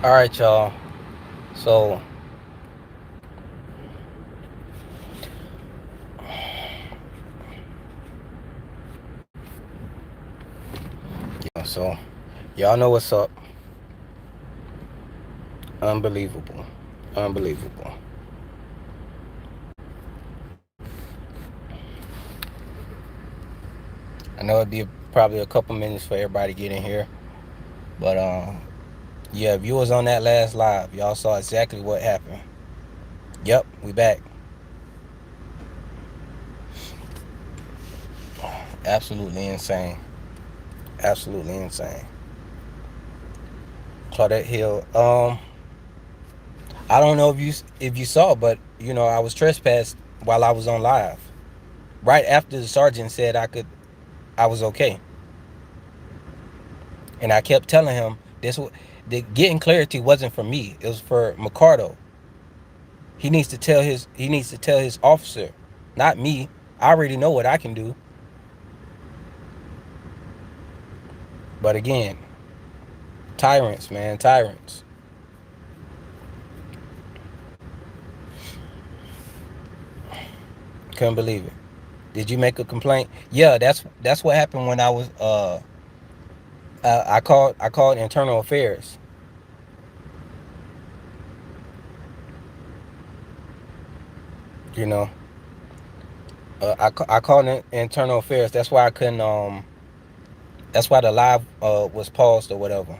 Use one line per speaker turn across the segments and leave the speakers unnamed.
All right, y'all. So, so y'all know what's up. Unbelievable. Unbelievable. I know it'd be probably a couple minutes for everybody to get in here, but yeah, if you was on that last live, y'all saw exactly what happened. Yep, we back. Absolutely insane. Absolutely insane. Claudette Hill. I don't know if you saw, but I was trespassed while I was on live. Right after the sergeant said I was okay, and I kept telling him the getting clarity wasn't for me. It was for McCardo. He needs to tell his officer, not me. I already know what I can do. But again, tyrants, man, tyrants. Couldn't believe it. Did you make a complaint? Yeah, that's what happened when I was I called internal affairs. You know, I called internal affairs. That's why I couldn't. That's why the live was paused or whatever.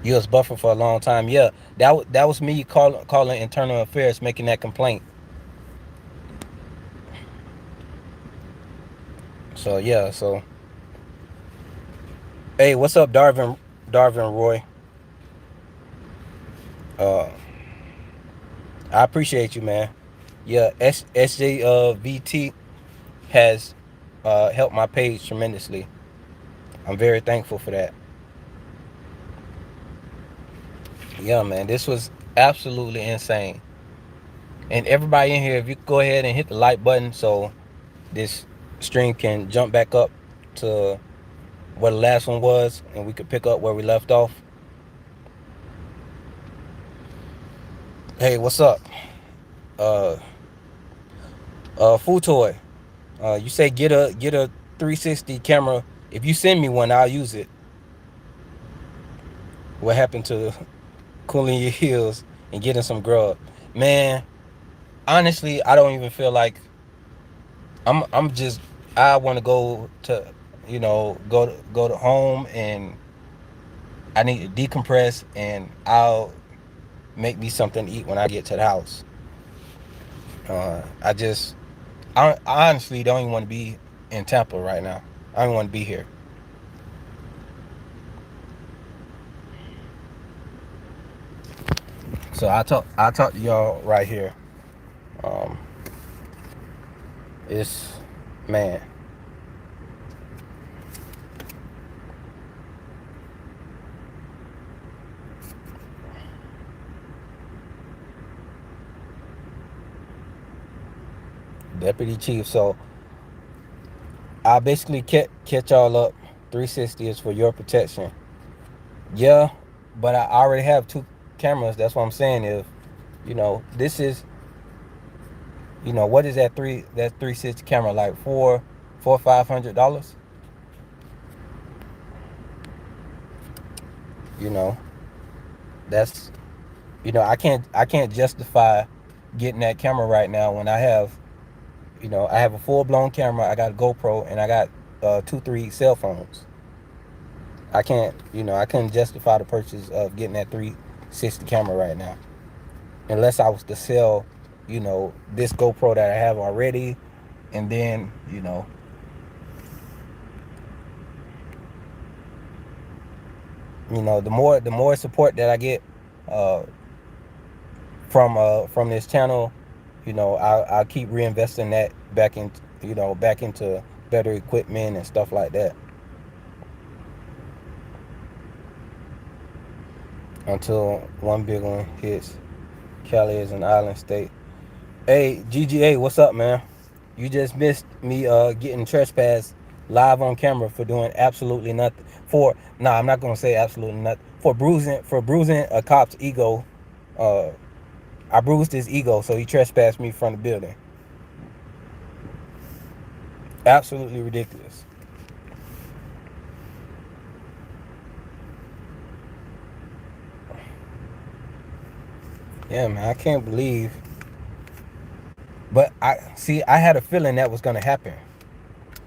You was buffered for a long time. Yeah, that was me calling internal affairs, making that complaint. So yeah, so hey, what's up, Darvin Roy? Uh, I appreciate you, man. Yeah, SJ VT has helped my page tremendously. I'm very thankful for that. Yeah, man, this was absolutely insane. And everybody in here, if you could go ahead and hit the like button so this stream can jump back up to where the last one was, and we could pick up where we left off. Hey, what's up? Uh, Food Toy. You say get a 360 camera. If you send me one, I'll use it. What happened to cooling your heels and getting some grub? Man, honestly, I don't even feel like I'm just. I want to go to, go to home, and I need to decompress, and I'll make me something to eat when I get to the house. I just, I honestly don't even want to be in Tampa right now. I don't want to be here. So I talk to y'all right here. Um, it's man, deputy chief. So I basically catch y'all up. 360 is for your protection. Yeah, but I already have two cameras. That's what I'm saying. If this is, what is that 360 camera like four $500? You know, that's I can't justify getting that camera right now when I have a full blown camera. I got a GoPro, and I got 2 3 cell phones. I couldn't justify the purchase of getting that 360 camera right now, unless I was to sell, this GoPro that I have already, and then the more support that I get uh, from this channel, I'll keep reinvesting that back into better equipment and stuff like that until one big one hits. Cali is an island state. Hey, GGA, what's up, man? You just missed me getting trespassed live on camera for doing absolutely nothing. For I'm not gonna say absolutely nothing. For bruising a cop's ego. Uh, I bruised his ego, so he trespassed me from the building. Absolutely ridiculous. Yeah, man, I can't believe. But I had a feeling that was gonna happen.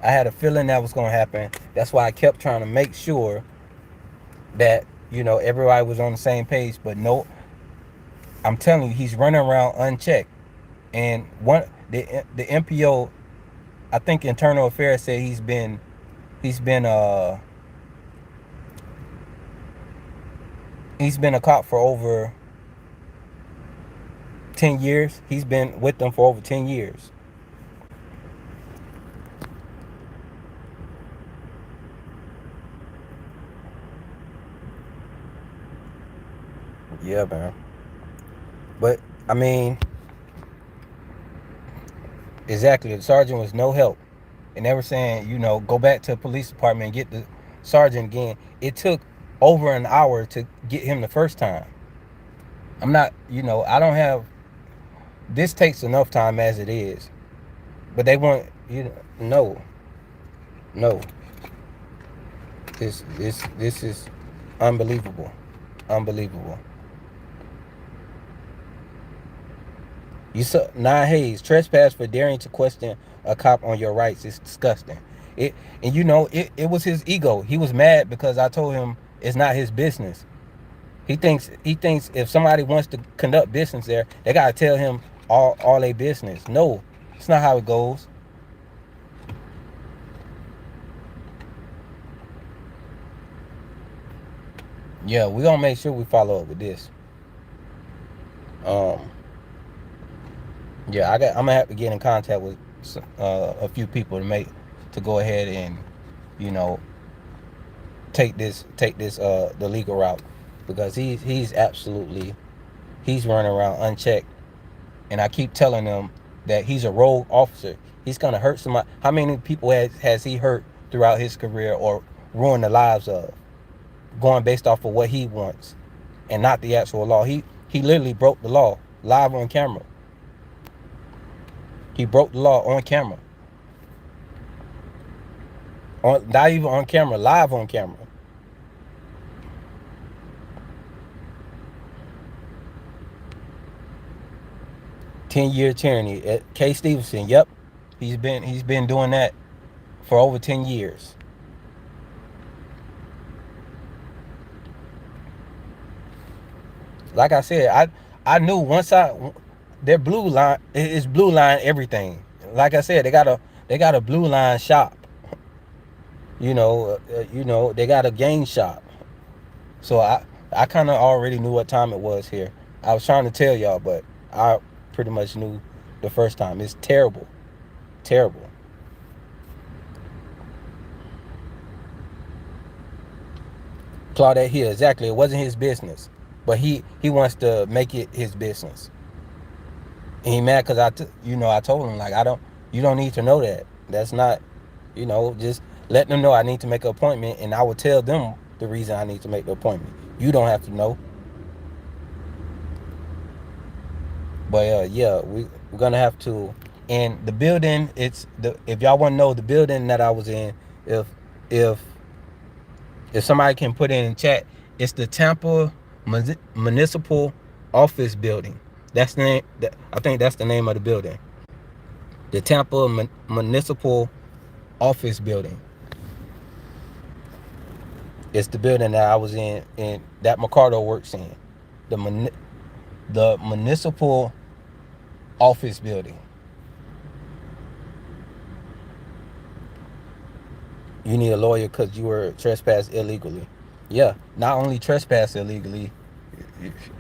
I had a feeling that was gonna happen. That's why I kept trying to make sure that everybody was on the same page. But no, I'm telling you, he's running around unchecked. And the MPO, I think Internal Affairs said he's been he's been a cop for over 10 years. He's been with them for over 10 years. Yeah, man. But I mean, exactly. The sergeant was no help, and they were saying, go back to the police department and get the sergeant again. It took over an hour to get him the first time. I'm not, I don't have. This takes enough time as it is, but they want, no, no. This is unbelievable, unbelievable. You saw Nine Hayes trespass for daring to question a cop on your rights is disgusting. It and it was his ego. He was mad because I told him it's not his business. He thinks if somebody wants to conduct business there, they gotta tell him all their business. No, it's not how it goes. Yeah, we gonna make sure we follow up with this. Um, yeah, I'm gonna have to get in contact with a few people to go ahead and you know take this the legal route, because he's absolutely he's running around unchecked, and I keep telling them that he's a rogue officer. He's gonna hurt somebody. How many people has he hurt throughout his career or ruined the lives of, going based off of what he wants and not the actual law? He literally broke the law live on camera. He broke the law on camera, on not even on camera, live on camera. 10-year tyranny. K. Stevenson. Yep, he's been doing that for over 10 years. Like I said, I knew once their blue line is blue line everything. Like I said, they got a blue line shop. They got a game shop. So I kind of already knew what time it was here. I was trying to tell y'all, but I pretty much knew the first time. It's terrible, terrible. Claudette Hill, exactly. It wasn't his business, but he wants to make it his business. And he mad because I told him, like, you don't need to know that. That's not, just let them know I need to make an appointment, and I will tell them the reason I need to make the appointment. You don't have to know. But yeah, we're gonna have to. And the building, if y'all want to know the building that I was in, if if if somebody can put it in chat, it's the Tampa Municipal Office Building. That's the name. I think that's the name of the building. The Tampa Municipal Office Building. It's the building that I was in that McCardo works in. The the Municipal Office Building. You need a lawyer because you were trespassed illegally. Yeah, not only trespassed illegally.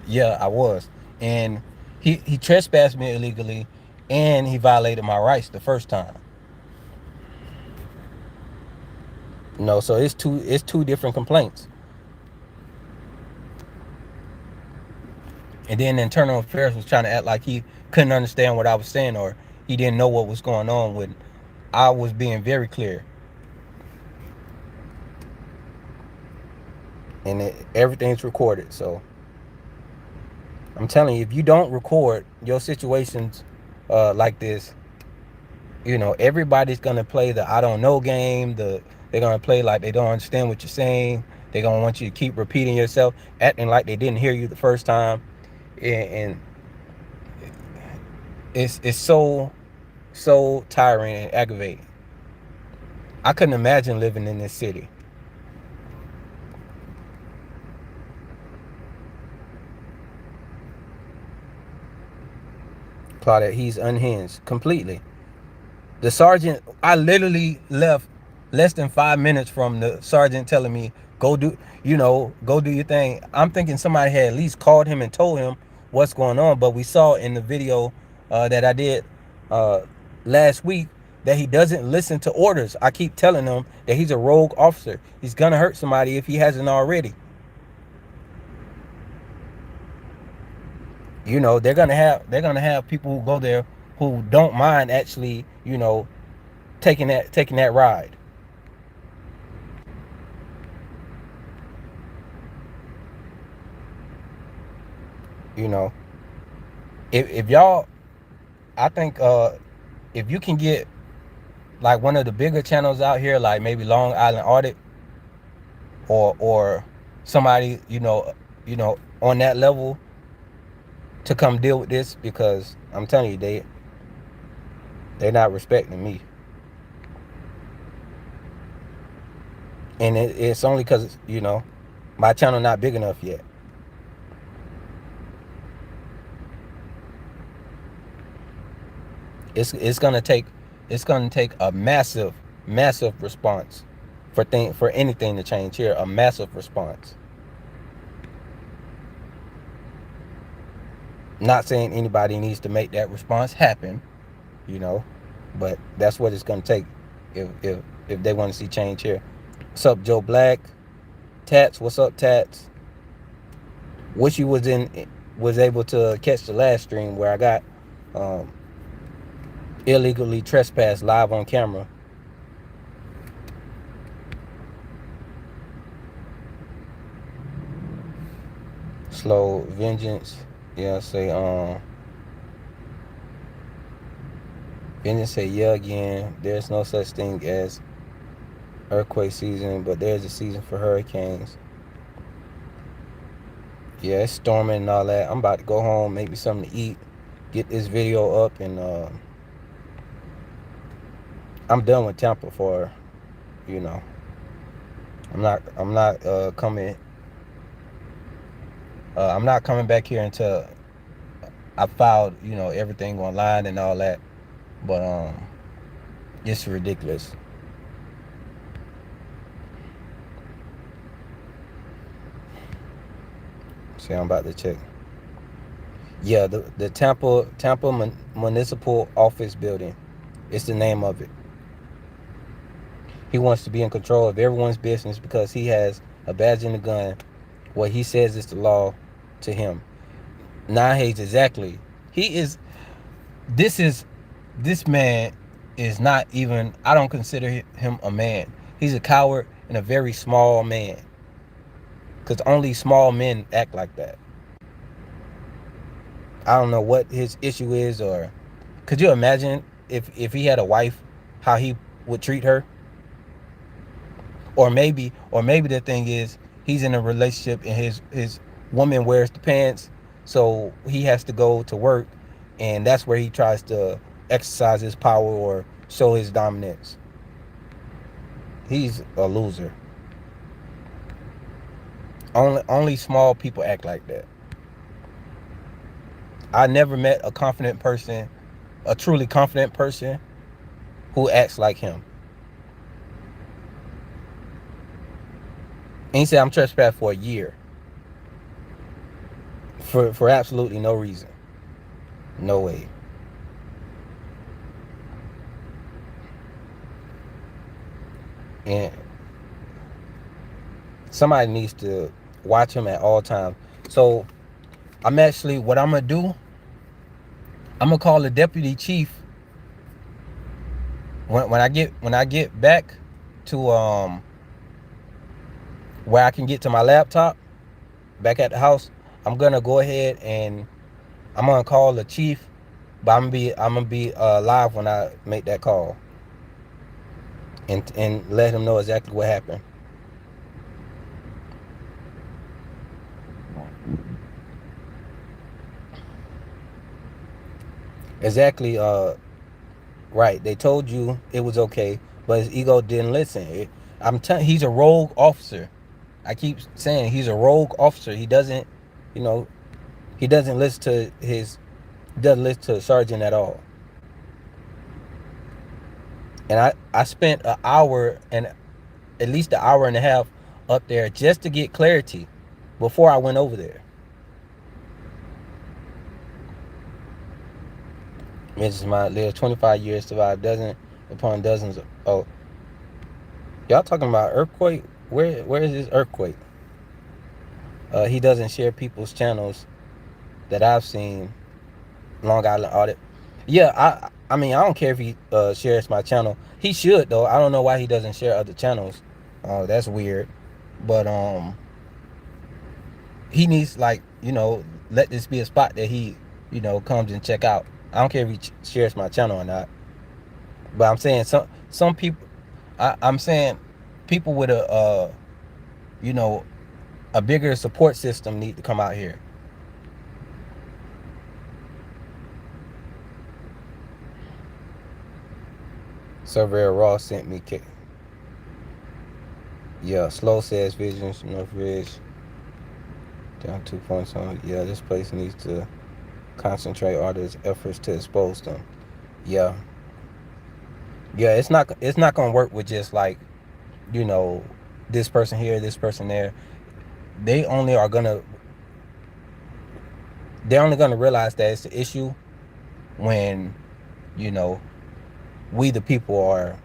Yeah, I was, and he trespassed me illegally, and he violated my rights the first time. So it's two different complaints. And then the internal affairs was trying to act like he couldn't understand what I was saying, or he didn't know what was going on with. I was being very clear. and everything's recorded. So I'm telling you, if you don't record your situations like this, everybody's gonna play the I don't know game. They're gonna play like they don't understand what you're saying. They're gonna want you to keep repeating yourself, acting like they didn't hear you the first time, and it's so tiring and aggravating. I couldn't imagine living in this city. Claudette, he's unhinged completely. The sergeant, I literally left less than 5 minutes from the sergeant telling me, go do, go do your thing. I'm thinking somebody had at least called him and told him what's going on. But we saw in the video that I did uh, last week that he doesn't listen to orders. I keep telling him that he's a rogue officer. He's going to hurt somebody if he hasn't already. They're gonna have people who go there who don't mind actually, taking that ride. You know, if y'all, I think if you can get like one of the bigger channels out here, like maybe Long Island Audit or somebody, on that level to come deal with this, because I'm telling you, they're not respecting me, and it's only because my channel not big enough yet. It's gonna take a massive response for anything to change here. A massive response. Not saying anybody needs to make that response happen, you know, but that's what it's gonna take if they want to see change here. What's up, Joe Black? Tats, what's up, Tats? Wish you was able to catch the last stream where I got um, illegally trespassed live on camera. Slow vengeance. Yeah, say vengeance say yeah again. There's no such thing as earthquake season, but there's a season for hurricanes. Yeah, it's storming and all that. I'm about to go home, make me something to eat, get this video up, and I'm done with Tampa for, you know. I'm not coming. I'm not coming back here until I filed, everything online and all that. But it's ridiculous. See, I'm about to check. Yeah, the Tampa Municipal Office Building. It's the name of it. He wants to be in control of everyone's business because he has a badge and a gun. What he says is the law to him. Hayes, exactly. He is. This man is not even. I don't consider him a man. He's a coward and a very small man. Because only small men act like that. I don't know what his issue is, or could you imagine if he had a wife, how he would treat her? Or maybe the thing is he's in a relationship and his woman wears the pants, so he has to go to work, and that's where he tries to exercise his power or show his dominance. He's a loser. Only small people act like that. I never met a confident person, a truly confident person, who acts like him. And he said I'm trespassed for a year. For absolutely no reason. No way. And somebody needs to watch him at all times. So what I'm gonna do, I'm gonna call the deputy chief when I get back to where I can get to my laptop back at the house, I'm gonna go ahead and I'm gonna call the chief, but I'm gonna be live when I make that call and let him know exactly what happened. Exactly. Right. They told you it was okay, but his ego didn't listen. I'm telling. He's a rogue officer. I keep saying he's a rogue officer. He doesn't, you know, he doesn't listen to his, he doesn't listen to the sergeant at all. And I spent an hour and at least an hour and a half up there just to get clarity before I went over there. Mrs. Mott lived 25 years, survived dozens upon dozens of. Oh, y'all talking about earthquake? Where is this earthquake? He doesn't share people's channels that I've seen. Long Island audit. Yeah, I mean I don't care if he shares my channel. He should though. I don't know why he doesn't share other channels. That's weird. But he needs like let this be a spot that he comes and check out. I don't care if he shares my channel or not. But I'm saying some people. I'm saying people with you know a bigger support system need to come out here. Surveyor Ross sent me. Yeah, Slow says Visions North Ridge down 2 points on. Yeah, this place needs to concentrate all its efforts to expose them. Yeah, yeah, it's not gonna work with just like you know this person here, this person there. They only are gonna they're only gonna realize that it's the issue when you know we the people are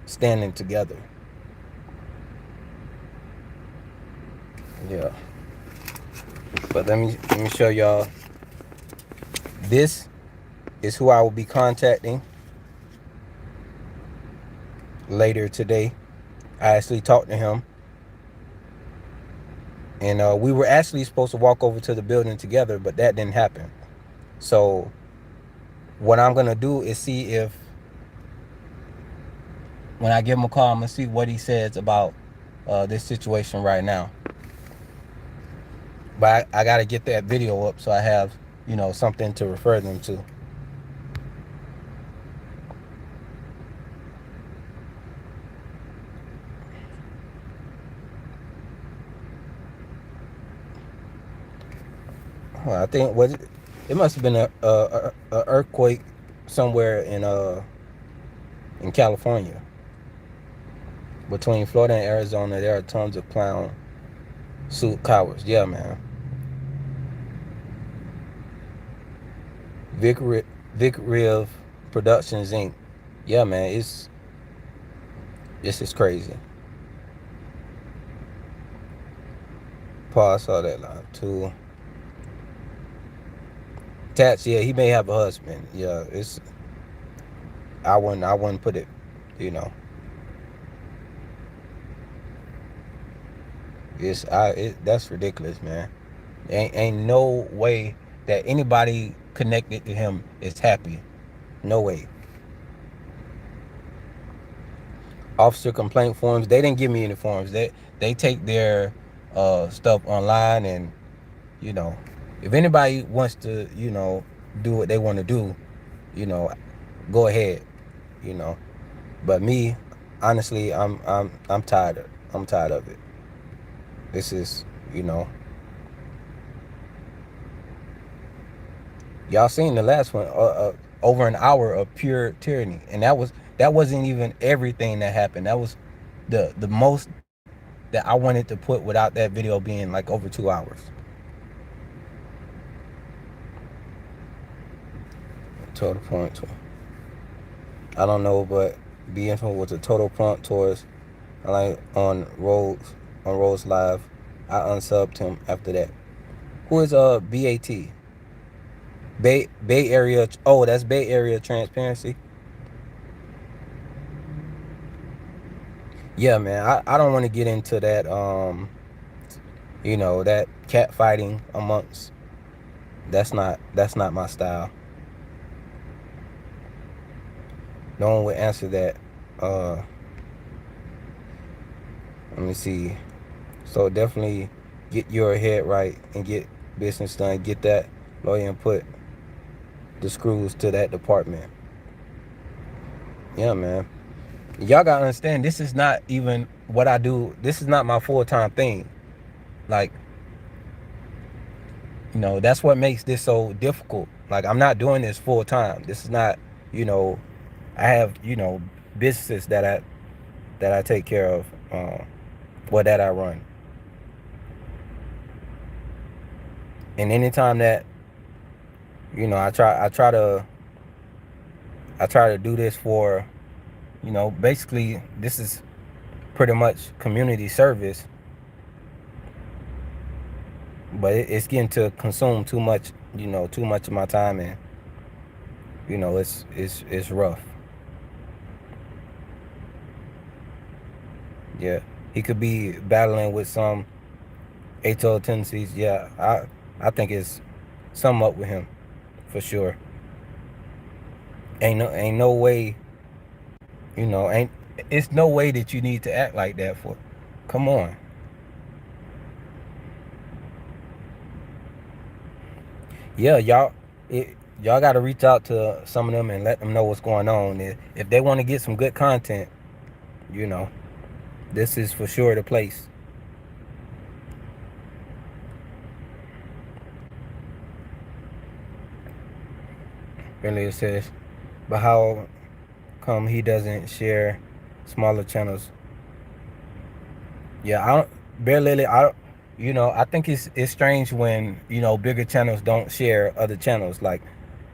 standing together. Yeah, but let me show y'all. This is who I will be contacting later today. I actually talked to him, and we were actually supposed to walk over to the building together, but that didn't happen. So what I'm gonna do is see if when I give him a call, I'm gonna see what he says about this situation right now. But I gotta get that video up so I have something to refer them to. I think it must have been a earthquake somewhere in California. Between Florida and Arizona, there are tons of clown suit cowards. Yeah, man. Vic Riv Productions Inc. Yeah, man. This is crazy. Paul saw that live too. Tats, yeah, he may have a husband. Yeah, I wouldn't put it, you know. That's ridiculous, man. Ain't no way that anybody connected to him is happy. No way. Officer complaint forms. They didn't give me any forms. They take their stuff online, and you know, if anybody wants to, do what they want to do, you know, go ahead, you know. But me, honestly, I'm tired. I'm tired of it. This is, y'all seen the last one, over an hour of pure tyranny, and that wasn't even everything that happened. That was the most that I wanted to put without that video being like over 2 hours. Total point. I don't know, but be info was a total prompt towards like on Rose Live. I unsubbed him after that. Who is BAT? Bay Area. Oh, that's Bay Area Transparency. Yeah, man, I don't want to get into that, that cat fighting amongst. That's not my style. No one would answer that. Uh, Let me see. So definitely get your head right and get business done. Get that lawyer and put the screws to that department. Yeah, man. Y'all gotta understand, this is not even what I do. This is not my full-time thing. Like, that's what makes this so difficult. Like, I'm not doing this full time. This is not, you know, I have, businesses that I take care of, that I run. And anytime that, I try to do this for, basically this is pretty much community service, but it's getting to consume too much of my time, and it's rough. Yeah, he could be battling with some HO tendencies. Yeah, I think it's some up with him for sure. Ain't no way, ain't it's no way that you need to act like that for. Come on. Yeah, y'all got to reach out to some of them and let them know what's going on. If they want to get some good content, you know, this is for sure the place. Really, it says, but how come he doesn't share smaller channels? Yeah, I don't. Bear Lily, I think it's strange when bigger channels don't share other channels. Like,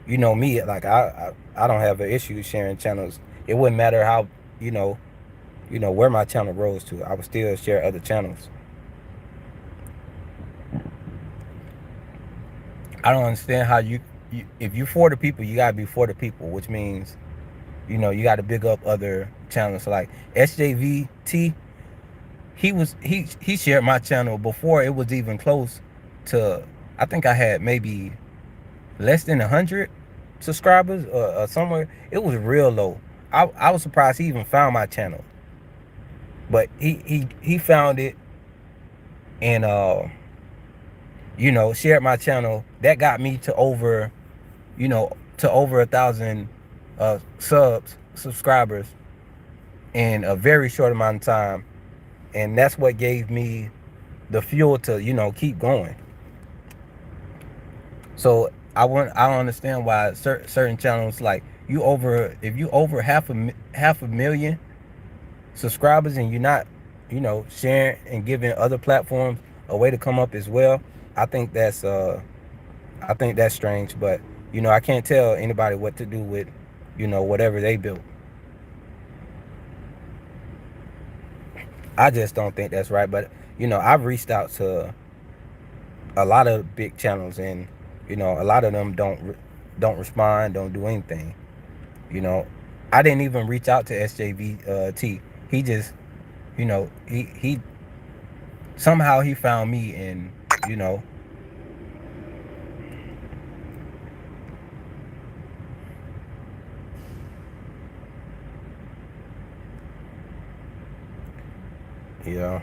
me, like I don't have an issue sharing channels. It wouldn't matter how you know where my channel rose to. I would still share other channels. I don't understand how if you for the people, you gotta be for the people, which means you gotta big up other channels like SJVT. He shared my channel before it was even close to. I think I had maybe less than 100 subscribers, or somewhere. It was real low. I was surprised he even found my channel, but he found it, and shared my channel. That got me to over 1,000 subscribers in a very short amount of time, and that's what gave me the fuel to keep going. So I don't understand why certain channels, like, if you over half a million subscribers and you're not sharing and giving other platforms a way to come up as well. I think that's strange, but I can't tell anybody what to do with whatever they built. I just don't think that's right. But I've reached out to a lot of big channels, and a lot of them don't respond, don't do anything. You know, I didn't even reach out to SJVT. He just, he somehow he found me, and you know, yeah.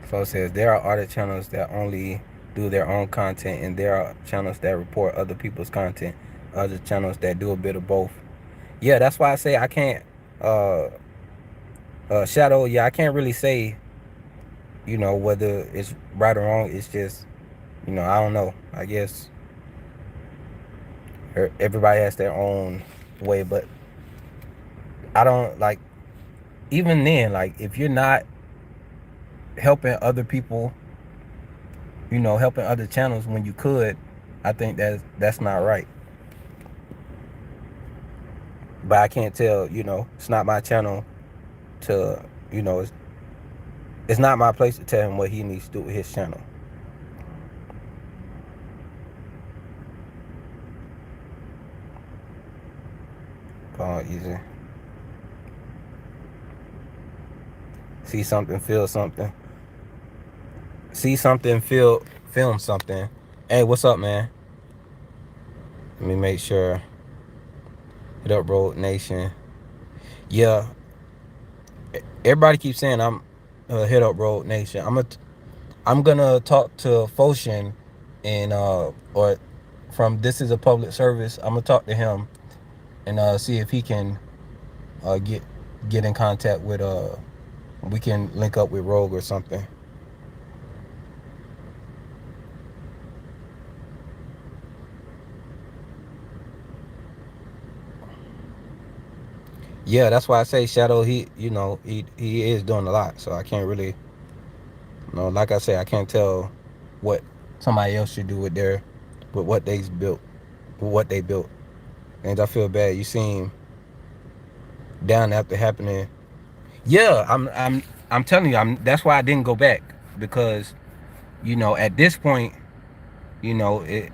So it says there are other channels that only do their own content, and there are channels that report other people's content. Other channels that do a bit of both. Yeah, that's why I say I can't. Uh, Shadow. Yeah, I can't really say whether it's right or wrong. It's just I don't know. I guess everybody has their own way, but I don't like. Even then, like, if you're not helping other people, helping other channels when you could, I think that's not right. But I can't tell. It's not my channel to. It's not my place to tell him what he needs to do with his channel. Easy. See something, feel something. See something, feel, film something. Hey, what's up, man? Let me make sure. Hit up Road Nation. Yeah, everybody keeps saying I'm hit up Road Nation. I'm gonna talk to Foshin and or from This Is a Public Service. I'm gonna talk to him and see if he can uh get get in contact with we can link up with Rogue or something. Yeah, that's why I say Shadow. He is doing a lot, so I can't really, like I say, I can't tell what somebody else should do with what they built, with what they built. And I feel bad. You seem down after happening. Yeah, I'm telling you, that's why I didn't go back because at this point, it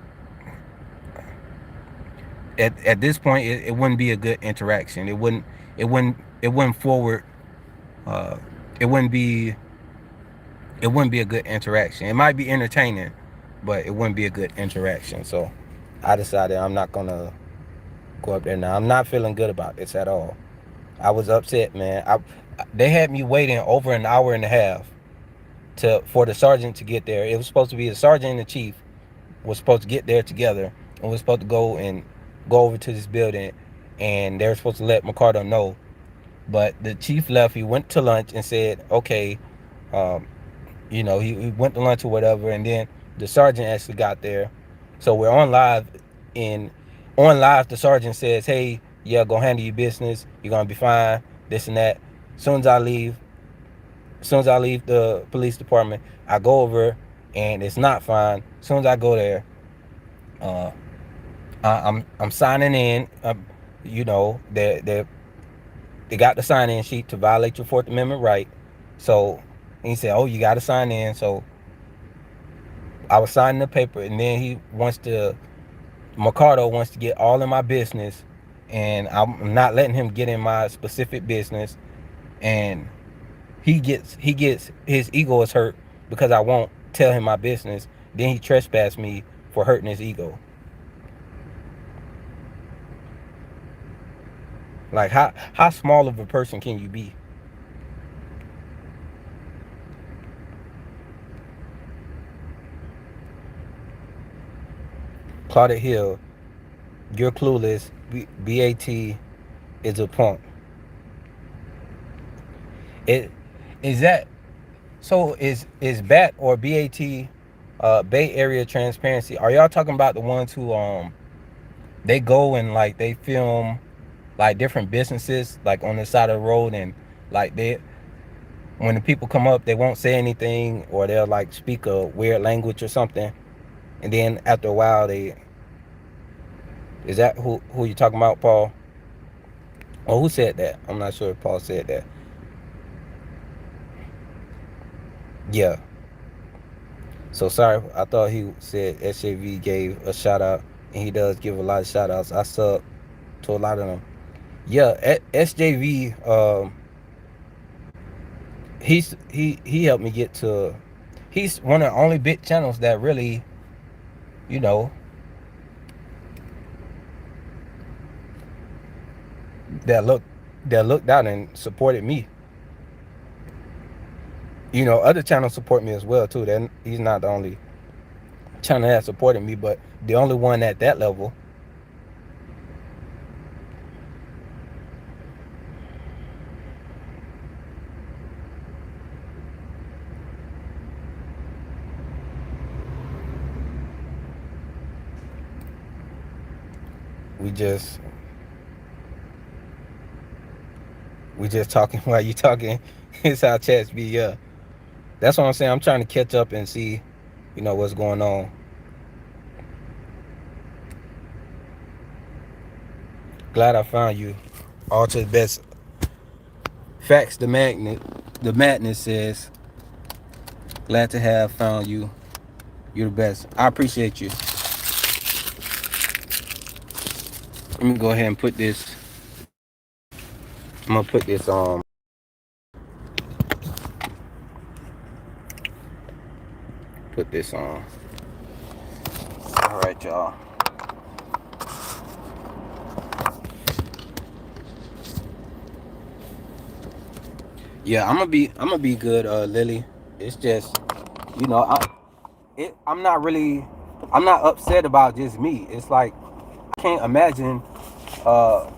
at this point it wouldn't be a good interaction. It wouldn't forward. Uh, it wouldn't be it wouldn't be a good interaction. It might be entertaining, but it wouldn't be a good interaction. So I decided I'm not gonna go up there now. I'm not feeling good about this at all. I was upset, man. They had me waiting over an hour and a half for the sergeant to get there. It was supposed to be the sergeant and the chief was supposed to get there together and was supposed to go over to this building, and they were supposed to let McCarter know. But the chief left. He went to lunch and said, "Okay." Um, he went to lunch or whatever, and then the sergeant actually got there. So we're on live. And on live, the sergeant says, "Hey, yeah, go handle your business. You're gonna be fine. This and that." As soon as I leave the police department, I go over, and it's not fine. As soon as I go there, uh, I'm signing in. They got the sign in sheet to violate your Fourth Amendment right. So he said, "Oh, you got to sign in." So I was signing the paper, and then Mercado wants to get all in my business, and I'm not letting him get in my specific business, and he gets his ego is hurt because I won't tell him my business. Then he trespassed me for hurting his ego. Like how small of a person can you be? Claudette Hill, you're clueless. BAT is a punk. It is that so is BAT or BAT Bay Area Transparency? Are y'all talking about the ones who they go and like they film like different businesses like on the side of the road, and like they when the people come up they won't say anything, or they'll like speak a weird language or something, and then after a while they is that who you talking about, Paul? Or who said that? I'm not sure if Paul said that. Yeah. So sorry, I thought he said SJV gave a shout out, and he does give a lot of shout outs. I sub to a lot of them. Yeah, SJV. He helped me get to. He's one of the only big channels that really, you know, that looked out and supported me. Other channels support me as well too. Then he's not the only channel that supported me, but the only one at that level. We just talking while you talking. It's how chats be. Yeah, that's what I'm saying. I'm trying to catch up and see, what's going on. Glad I found you. All to the best. Facts. The madness says. Glad to have found you. You're the best. I appreciate you. Let me go ahead and put this I'm gonna put this put this on. All right, y'all. Yeah, I'm gonna be good, Lily. It's just, you know, I'm not upset about just me. It's like I can't imagine uh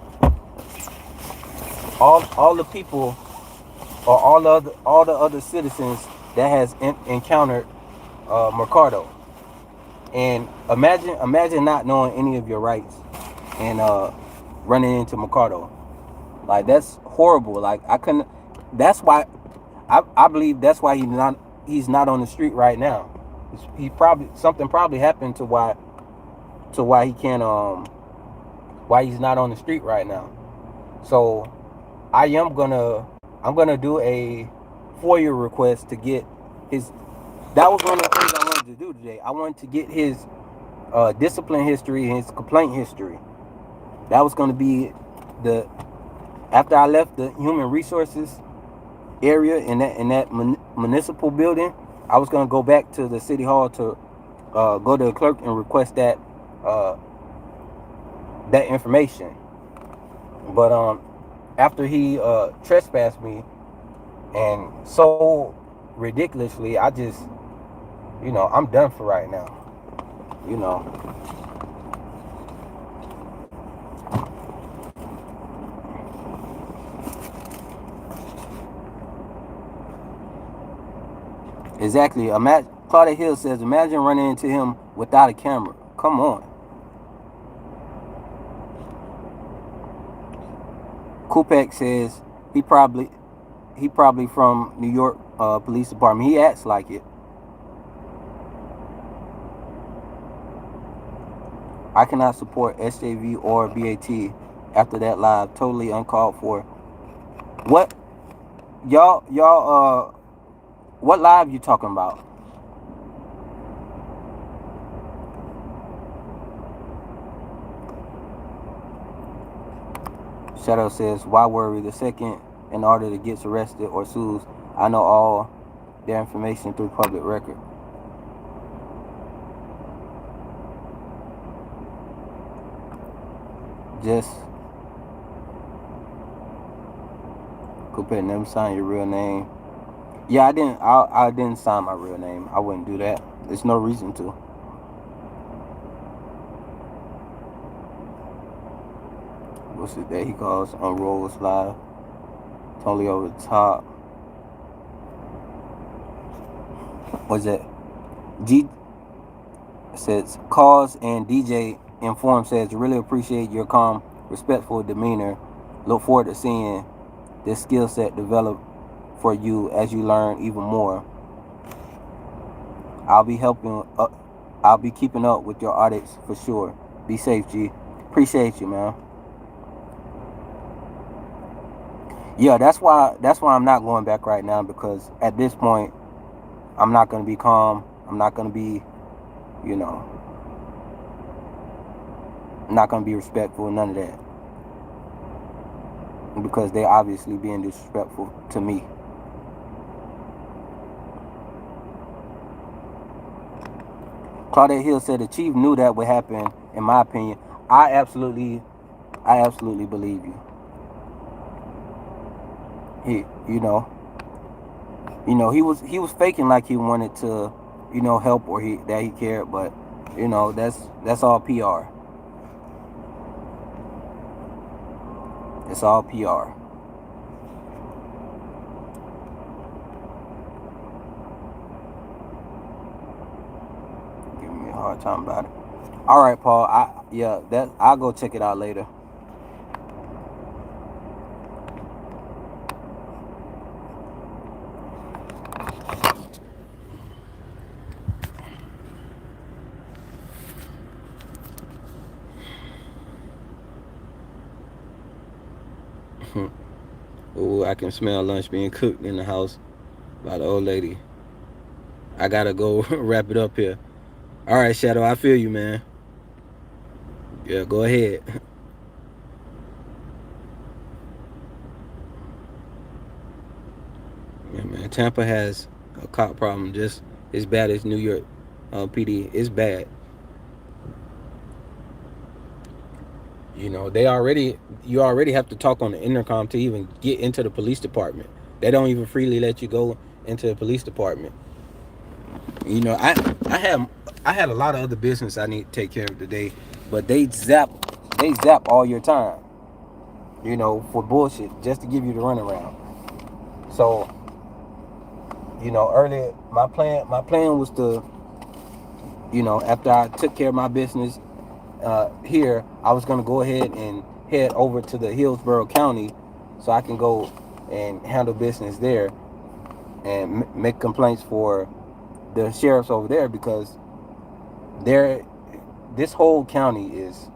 all the people or all the other citizens that has encountered Mercado, and imagine not knowing any of your rights and running into Mercado. Like, that's horrible. Like, I couldn't. That's why I believe that's why he's not on the street right now. He probably something probably happened to why he can't why he's not on the street right now. So I'm gonna do a FOIA request to get his. That was one of the things I wanted to do today. I wanted to get his discipline history and his complaint history. That was going to be the after I left the human resources area in that municipal building. I was going to go back to the city hall to go to the clerk and request uh, that information. But after he trespassed me and so ridiculously, I just, I'm done for right now. You know, exactly. Claudia Hill says, imagine running into him without a camera. Come on. Kupek says he probably from New York Police Department. He acts like it. I cannot support SJV or BAT after that live. Totally uncalled for. What y'all what live you talking about? Shadow says, why worry? The second in order to get arrested or sues, I know all their information through public record. Just Coupé, never sign your real name. Yeah, I didn't sign my real name. I wouldn't do that. There's no reason to. What's it that he calls on Rolls Live? Totally over the top. What's that? G says Cause and DJ Inform says, really appreciate your calm, respectful demeanor. Look forward to seeing this skill set develop for you as you learn even more. I'll be helping. I'll be keeping up with your audits for sure. Be safe, G. Appreciate you, man. Yeah, that's why I'm not going back right now, because at this point I'm not gonna be calm. I'm not gonna be, you know, not gonna be respectful. None of that, because they obviously being disrespectful to me. Claudette Hill said the chief knew that would happen. In my opinion, I absolutely believe you. He, he was faking like he wanted to, help, or that he cared, but that's all PR. It's all PR. Giving me a hard time about it. All right, Paul. I'll go check it out later. Oh, I can smell lunch being cooked in the house by the old lady. I gotta go wrap it up here. All right, Shadow. I feel you, man. Yeah, go ahead. Yeah, man. Tampa has a cop problem just as bad as New York PD. It's bad. You know, you already have to talk on the intercom to even get into the police department. They don't even freely let you go into the police department. You know, I have I had a lot of other business I need to take care of today, but they zap all your time. You know, for bullshit, just to give you the runaround. So, you know, earlier my plan was to, you know, after I took care of my business here, I was gonna go ahead and head over to the Hillsborough County, so I can go and handle business there and make complaints for the sheriffs over there, because they're this whole county is,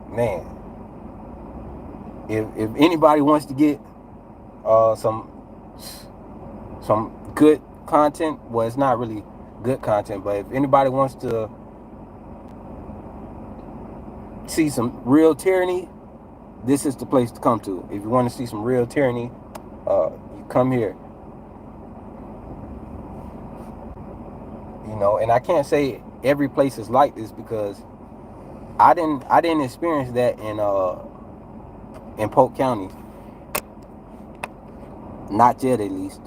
man. If anybody wants to get some good content, well, it's not really good content, but if anybody wants to see some real tyranny, this is the place to come to. If you want to see some real tyranny, you come here. You know, and I can't say every place is like this, because I didn't experience that in Polk County, not yet at least.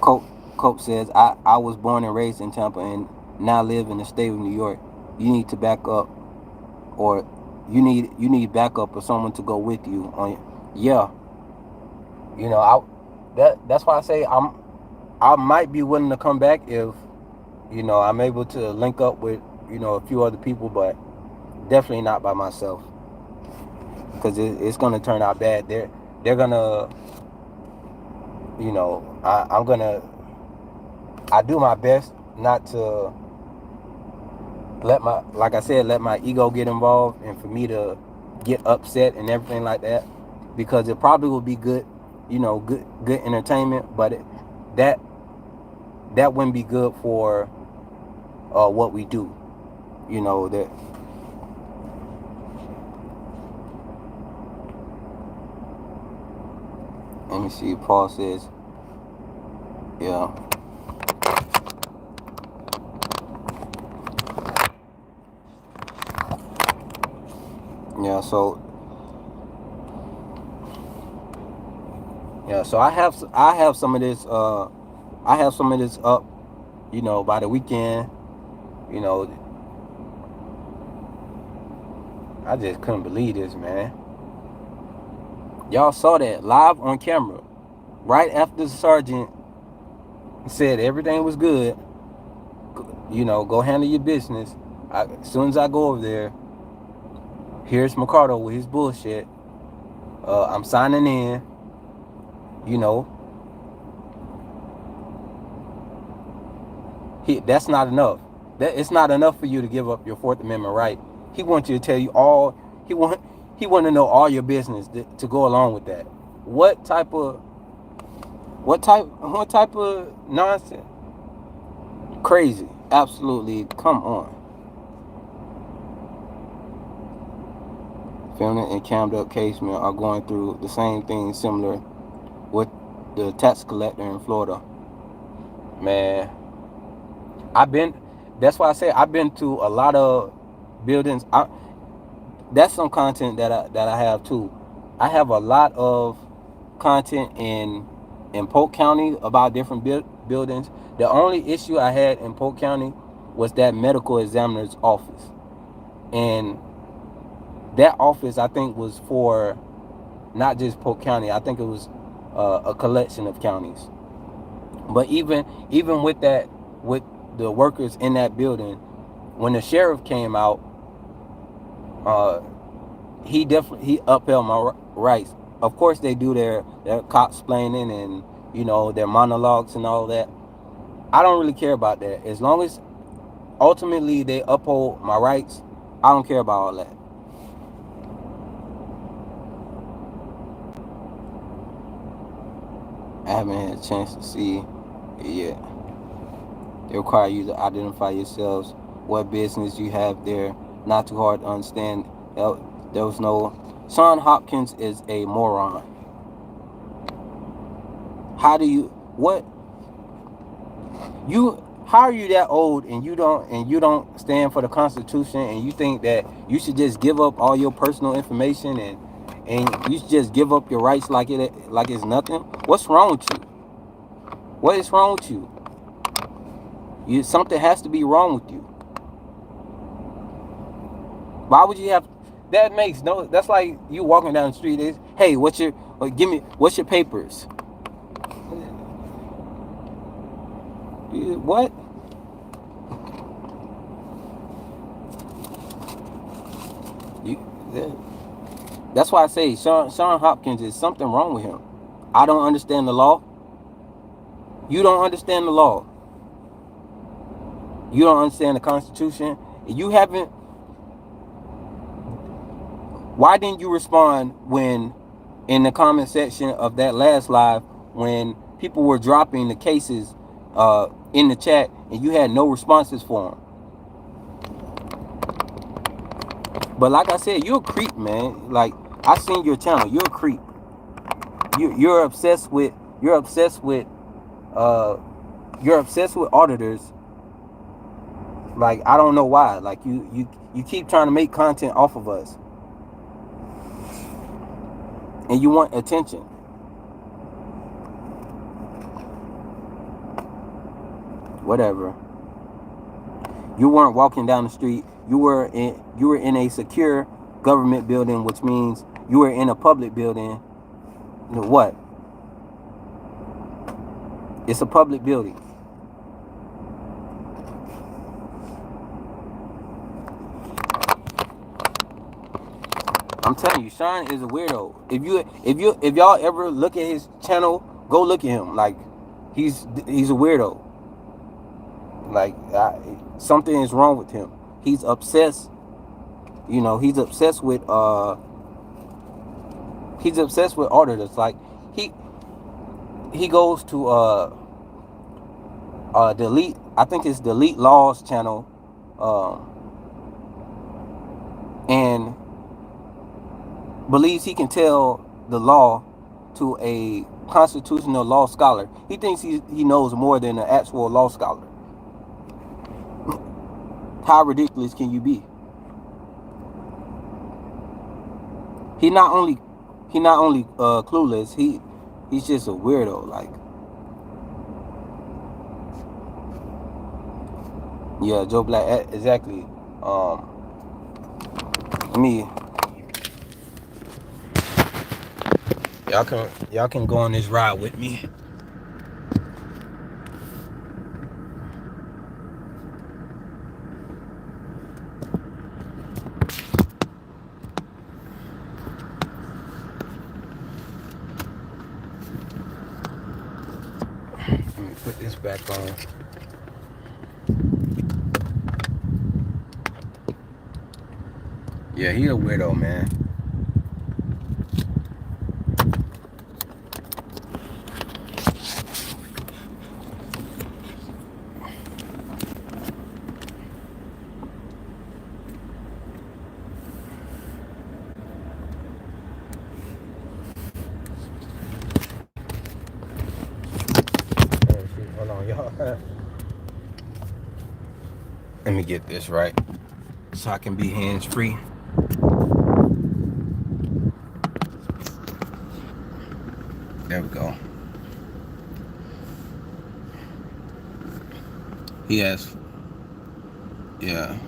Cope Cope says, I was born and raised in Tampa and now live in the state of New York. You need to back up, or you need backup or someone to go with you on. Yeah, you know, that's why I say I might be willing to come back if, you know, I'm able to link up with, you know, a few other people, but definitely not by myself, because it's gonna turn out bad. They're gonna, you know, I do my best not to let my, like I said, let my ego get involved and for me to get upset and everything like that, because it probably will be good, you know, good entertainment, but that that wouldn't be good for what we do. You know that. Let me see. Paul says, yeah. Yeah, so I have some of this up, you know, by the weekend. You know, I just couldn't believe this, man. Y'all saw that live on camera. Right after the sergeant said everything was good, you know, go handle your business. As soon as I go over there, here's Mercado with his bullshit. I'm signing in. You know, that's not enough. It's not enough for you to give up your Fourth Amendment right. He wants you to tell you all. He want to know all your business to go along with that. What type of nonsense? Crazy. Absolutely. Come on. Feminine and cammed up casemen are going through the same thing similar with the tax collector in Florida. Man, I've been. That's why I say I've been to a lot of buildings. That's some content that I have too. I have a lot of content in Polk County about different buildings. The only issue I had in Polk County was that medical examiner's office, and that office I think was for not just Polk County. I think it was a collection of counties. But even with that, with the workers in that building, when the sheriff came out, uh, he upheld my rights. Of course, they do their cop-splaining and, you know, their monologues and all that. I don't really care about that. As long as ultimately they uphold my rights, I don't care about all that. I haven't had a chance to see it yet. They require you to identify yourselves, what business you have there. Not too hard to understand. There was no Sean Hopkins is a moron. How do you what you how are you that old and you don't stand for the Constitution, and you think that you should just give up all your personal information, and you should just give up your rights like it's nothing? What's wrong with you? What is wrong with you? Something has to be wrong with you. Why would you have that? Makes no That's like you walking down the street. Hey, what's your papers? What? That's why I say Sean Hopkins, is something wrong with him. I don't understand the law. You don't understand the law. You don't understand the Constitution. You haven't. Why didn't you respond when, in the comment section of that last live, when people were dropping the cases in the chat, and you had no responses for them? But like I said, you're a creep, man. Like, I seen your channel. You're a creep. You're obsessed with auditors. Like, I don't know why. Like, you keep trying to make content off of us, and you want attention. Whatever. You weren't walking down the street. You were in a secure government building, which means you were in a public building. What? It's a public building. I'm telling you, Sean is a weirdo. If y'all ever look at his channel, go look at him. Like, he's a weirdo. Like, something is wrong with him. He's obsessed. He's obsessed with auditors. Like, he goes to delete. I think it's Delete Law's channel, and believes he can tell the law to a constitutional law scholar. He thinks he knows more than an actual law scholar. How ridiculous can you be? He not only clueless, he's just a weirdo. Like, yeah, Joe Black, exactly. Y'all can go on this ride with me. Let me put this back on. Yeah, he a weirdo, man. Hold on, y'all. Let me get this right so I can be hands free. There we go. He has, yeah.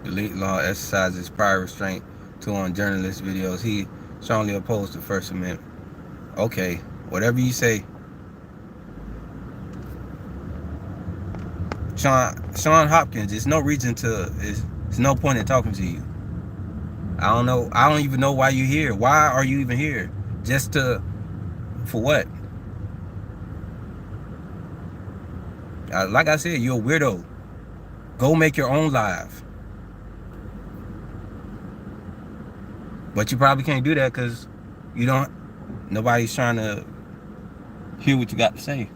Delete Law exercises prior restraint on journalist videos. He strongly opposed the First Amendment. Okay, whatever you say. Sean Hopkins, there's no reason to, there's no point in talking to you. I don't know. I don't even know why you're here. Why are you even here? For what? Like I said, you're a weirdo. Go make your own live. But you probably can't do that because you don't Nobody's trying to hear what you got to say.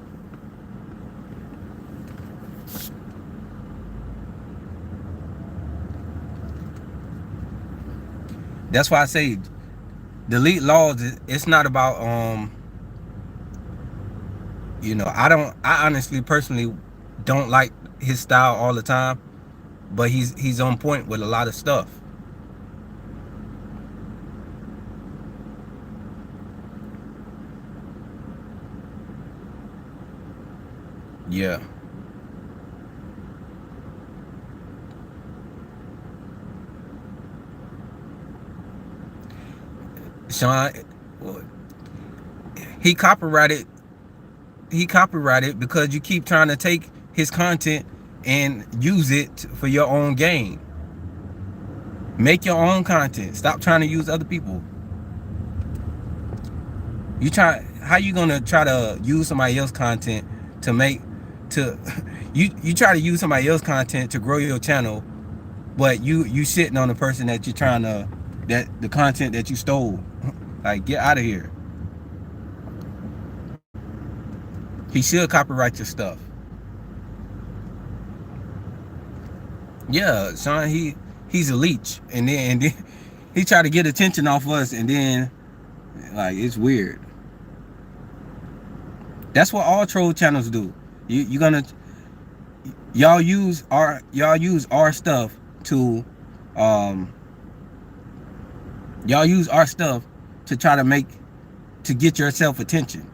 That's why I say delete laws. It's not about I honestly personally don't like his style all the time, but he's on point with a lot of stuff. Yeah. Sean, he copyrighted he copyrighted because you keep trying to take his content and use it for your own gain. Make your own content. Stop trying to use other people. How you gonna try to use somebody else's content to make to you try to use somebody else's content to grow your channel, but you sitting on the person that you're trying to, that the content that you stole. Like, get out of here. He should copyright your stuff. Yeah, Sean, he's a leech, and then he tried to get attention off us, and then like, it's weird. That's what all troll channels do. You gonna y'all use our stuff to um y'all use our stuff to try to get yourself attention.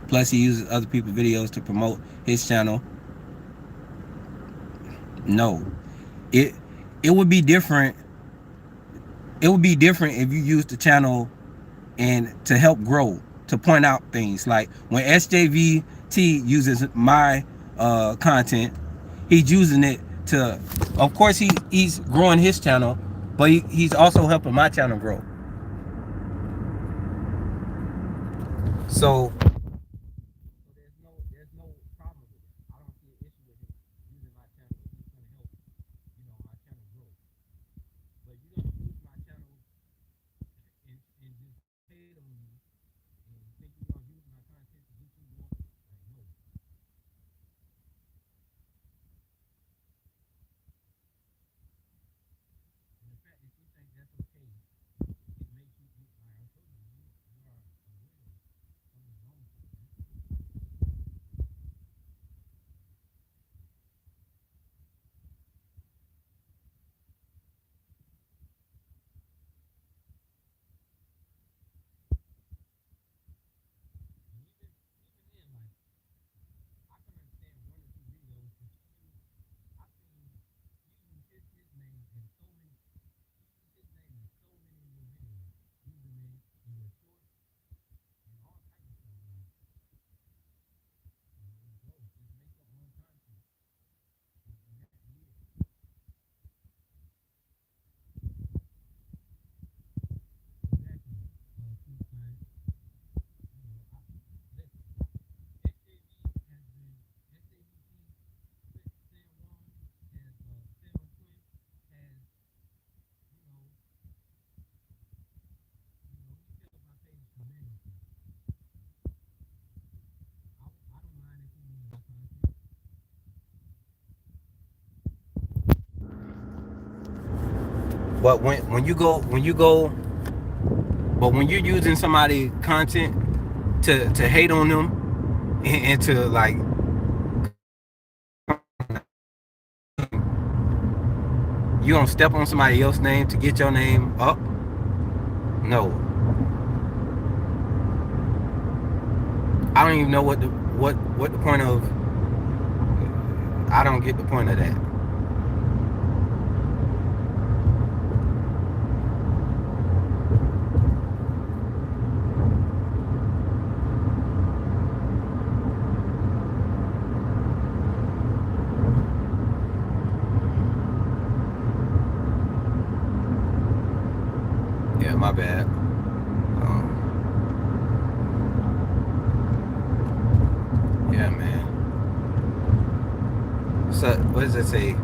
Plus, he uses other people's videos to promote his channel. No, it it would be different. It would be different if you used the channel and to help grow, to point out things. Like when SJVT uses my content, he's using it to, of course, he's growing his channel, but he's also helping my channel grow. So there's no problem with it. I don't see an issue with him using my channel. He's gonna help, my channel grow. But you're gonna use my channel and just hate on me and think you're gonna use my content to get you more. Like, no. And the fact that you think that's okay, it makes you look like, I told you, you are aware something's wrong with you, man. And even then, like, I can understand one or two videos, but I've seen you use his name in so many. You use his name in so many of your videos, using it in your shorts and all types of stuff. Like, bro, just make your own content, and that be it. Exactly. Truth, man. Listen. SJV has been SAVT, Sam Long has Sam Quinn has, he tells my page tremendously. I don't mind if he uses my content. But when you're using somebody content to hate on them, and to like, you gonna step on somebody else's name to get your name up? No. I don't even know what the point of. I don't get the point of that. Yeah, my bad. Yeah, man. So what does it say?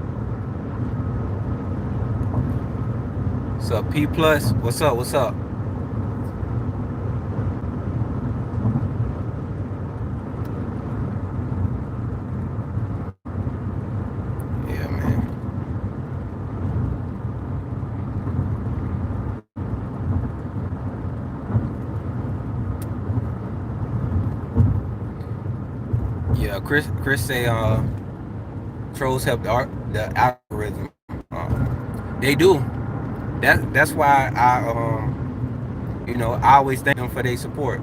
What's up, P plus? What's up? What's up? Yeah, man. Yeah, Chris say trolls help the algorithm. They do. That's why I always thank them for their support.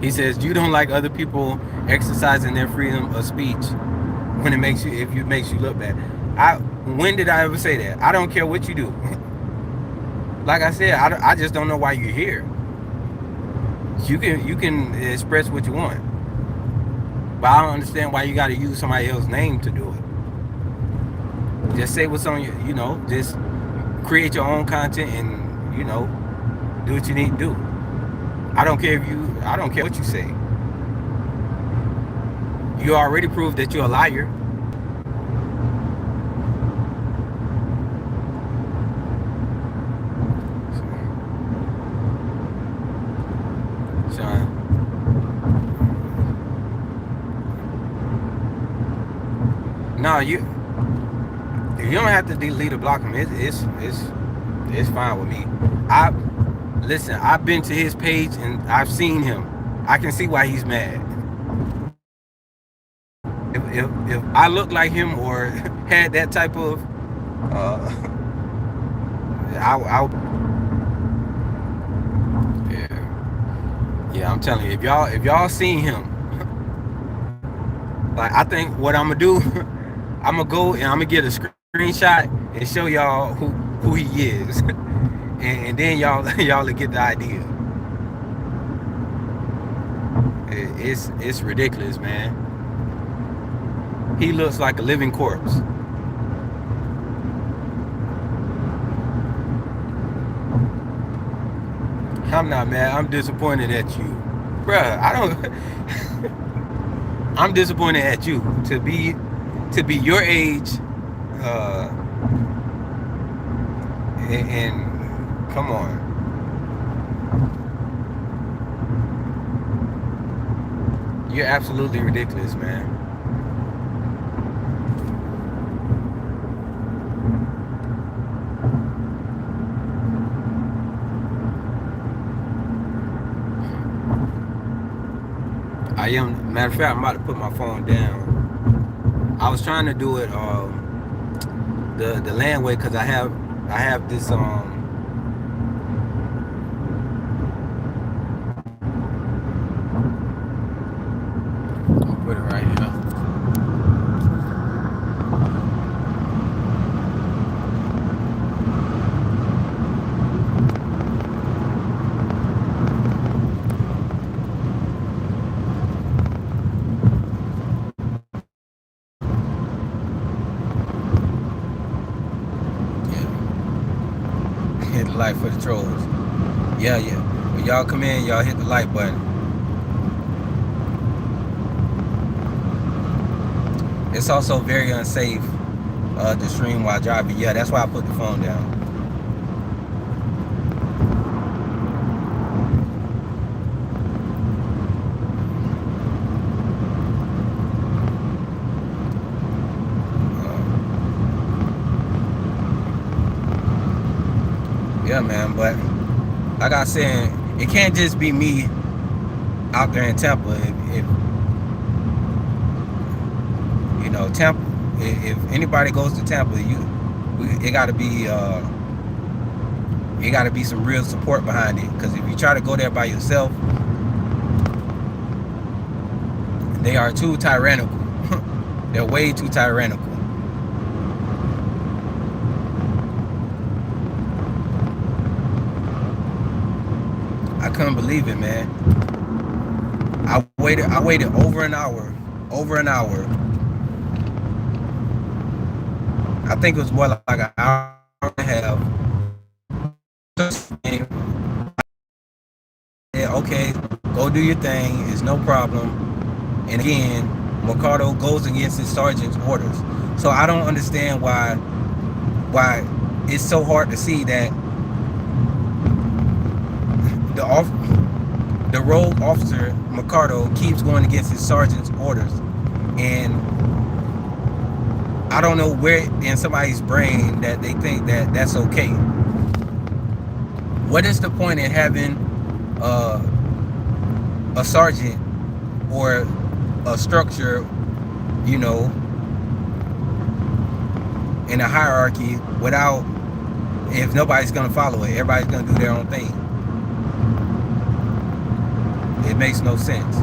He says you don't like other people exercising their freedom of speech when it makes you look bad. I When did I ever say that? I don't care what you do. Like I said, I just don't know why you're here. You can express what you want, but I don't understand why you got to use somebody else's name to do it. Just say what's on your, just create your own content and do what you need to do. I don't care what you say. You already proved that you're a liar. So, no, you don't have to delete or block him. It's fine with me. I Listen. I've been to his page and I've seen him. I can see why he's mad. If I looked like him or had that type of, yeah, I'm telling you, if y'all seen him, like I think what I'm gonna do, I'm gonna go and I'm gonna get a screenshot and show y'all who he is, and then y'all will get the idea. It's ridiculous, man. He looks like a living corpse. I'm not mad. I'm disappointed at you, bruh. I don't. I'm disappointed at you to be your age, uh, and come on. You're absolutely ridiculous, man. I am. Matter of fact, I'm about to put my phone down. I was trying to do it the land way because I have this I'll put it right here. Yeah. Hit the like for the trolls. Yeah, yeah. When y'all come in, y'all hit the like button. It's also very unsafe to stream while driving. Yeah, that's why I put the phone down. Yeah, man. But like I said, it can't just be me out there in Tampa. If Tampa, if anybody goes to Tampa, it got to be some real support behind it. Because if you try to go there by yourself, they are too tyrannical. They're way too tyrannical. I couldn't believe it, man. I waited over an hour. Over an hour. I think it was more like an hour and a half. Yeah, okay, go do your thing. It's no problem. And again, Mercado goes against his sergeant's orders. So I don't understand why it's so hard to see that the off the rogue officer Mercado keeps going against his sergeant's orders, and I don't know where in somebody's brain that they think that that's okay. What is the point in having uh, a sergeant or a structure, you know, in a hierarchy without, if nobody's gonna follow it, everybody's gonna do their own thing. It makes no sense.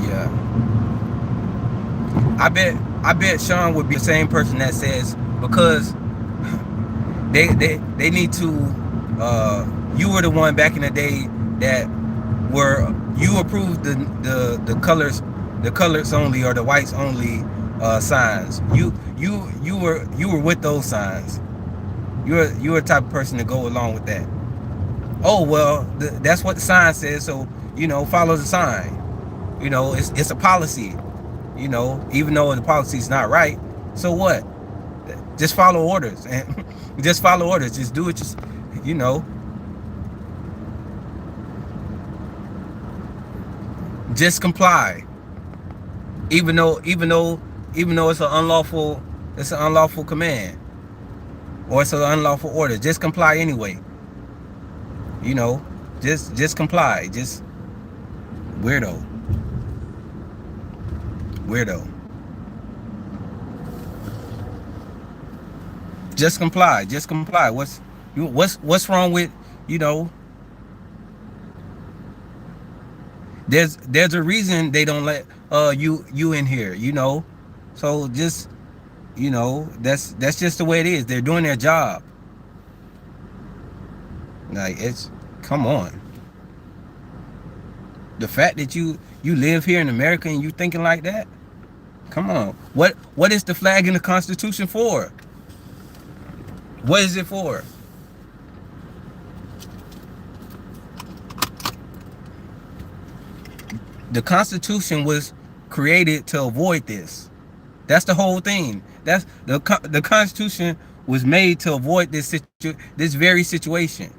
Yeah. I bet Sean would be the same person that says, because they need to you were the one back in the day that were, you approved the colors only or the whites only signs. You were with those signs. You're the type of person to go along with that. Oh well, that's what the sign says, so follow the sign. It's a policy. Even though the policy's not right, so what? Just follow orders and just follow orders. Just do it. You know, just comply. Even though it's an unlawful command or it's an unlawful order. Just comply anyway. You know, just comply. Just weirdo. Weirdo. Just comply. Just comply. What's wrong with, you know? There's a reason they don't let you in here. So just that's just the way it is. They're doing their job. Like, it's, come on. The fact that you live here in America and you thinking like that, come on. What is the flag in the Constitution for? What is it for? The Constitution was created to avoid this. That's the whole thing. That's the Constitution was made to avoid this very situation.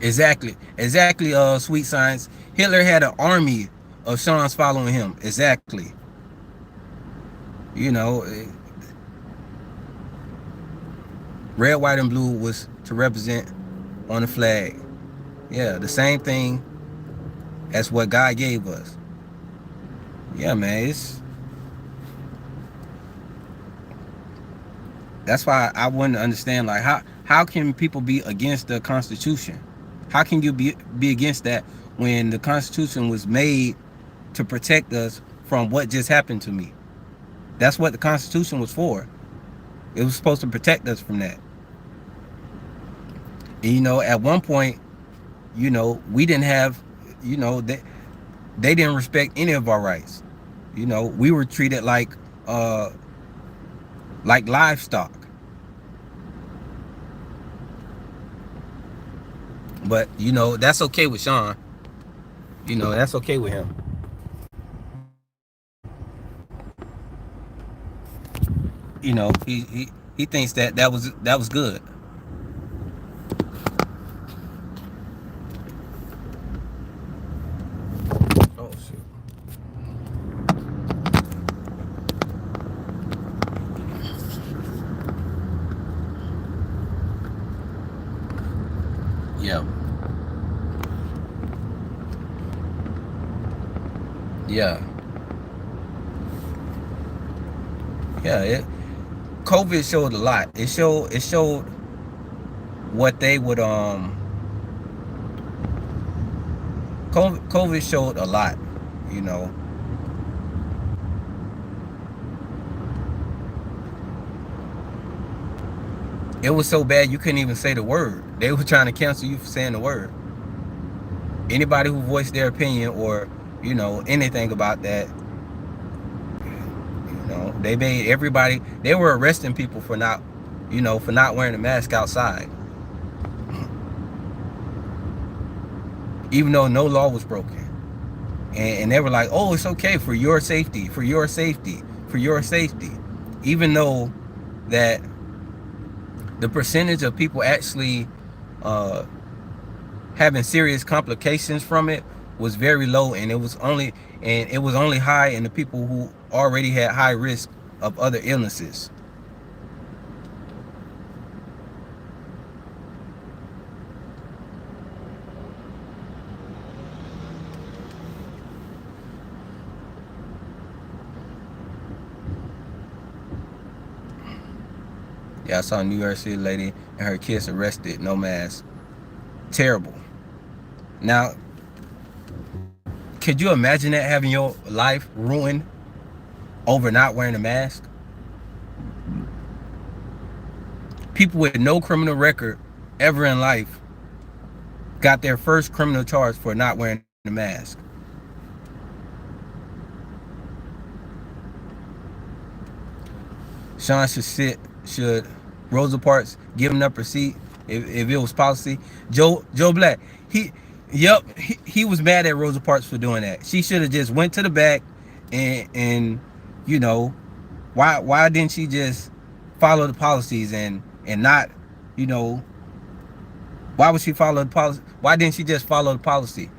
Exactly. Sweet science. Hitler had an army of Sean's following him. Exactly. You know, red, white, and blue was to represent on the flag. Yeah, the same thing as what God gave us. Yeah, man. That's why I wouldn't understand, like, how can people be against the Constitution? How can you be against that when the Constitution was made to protect us from what just happened to me? That's what the Constitution was for. It was supposed to protect us from that. And, at one point, we didn't have, they didn't respect any of our rights. We were treated like livestock. But that's okay with Sean. That's okay with him. He thinks that was good. Oh shit. Yeah. Yeah. Yeah. COVID showed a lot. It showed what they would COVID showed a lot. You know. It was so bad you couldn't even say the word. They were trying to cancel you for saying the word. Anybody who voiced their opinion or anything about that, they made everybody. They were arresting people for not, for not wearing a mask outside, even though no law was broken. And they were like, oh, it's okay for your safety, for your safety, for your safety. Even though that the percentage of people actually uh, having serious complications from it was very low, and it was only high in the people who already had high risk of other illnesses. Yeah, I saw a New York City lady and her kids arrested, no mask. Terrible. Now, could you imagine that, having your life ruined over not wearing a mask? People with no criminal record ever in life got their first criminal charge for not wearing a mask. Sean should Rosa Parks give him up her seat if it was policy. Joe Black, he was mad at Rosa Parks for doing that. She should have just went to the back and you know, why didn't she just follow the policies and not, you know, why would she follow the policy? Why didn't she just follow the policy,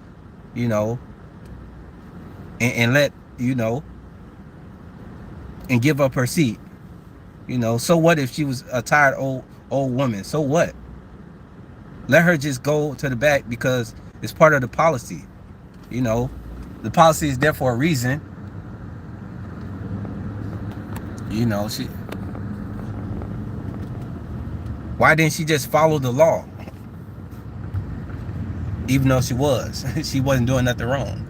you know, and let, you know, and give up her seat? You know, so what if she was a tired old woman? So what? Let her just go to the back because it's part of the policy. You know, the policy is there for a reason. You know, why didn't she just follow the law? Even though she wasn't doing nothing wrong.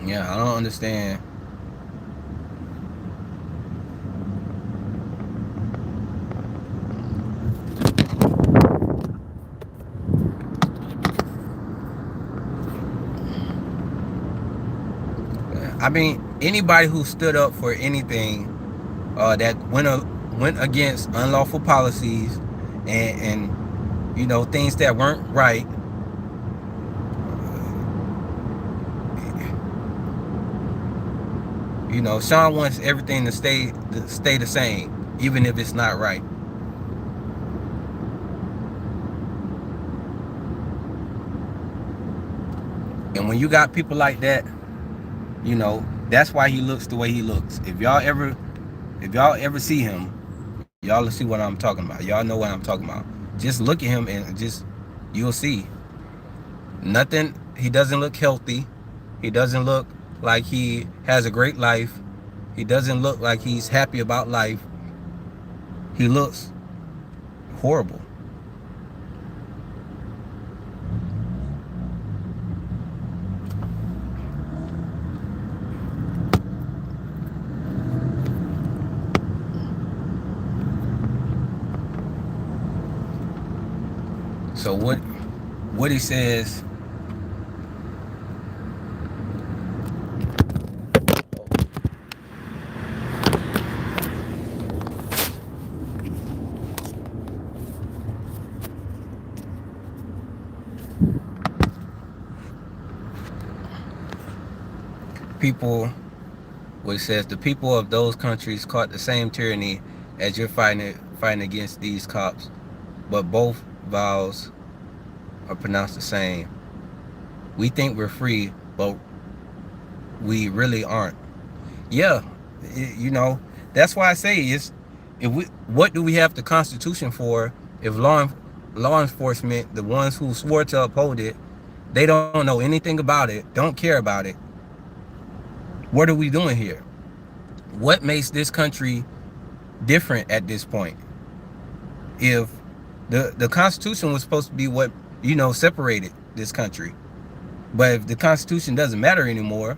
Yeah, I don't understand. I mean, anybody who stood up for anything that went against unlawful policies and you know, things that weren't right. You know, Sean wants everything to stay the same, even if it's not right. And when you got people like that, you know, that's why he looks the way he looks. If y'all ever see him, y'all will see what I'm talking about. Y'all know what I'm talking about. Just look at him and you'll see. Nothing, he doesn't look healthy. He doesn't look like he has a great life. He doesn't look like he's happy about life. He looks horrible. So what he says, what he says, the people of those countries caught the same tyranny as you're fighting against these cops, but both vowels are pronounced the same. We think we're free, but we really aren't. Yeah, you know, that's why I say what do we have the Constitution for if law enforcement, the ones who swore to uphold it, they don't know anything about it, don't care about it? What are we doing here? What makes this country different at this point? If the Constitution was supposed to be what separated this country. But if the Constitution doesn't matter anymore,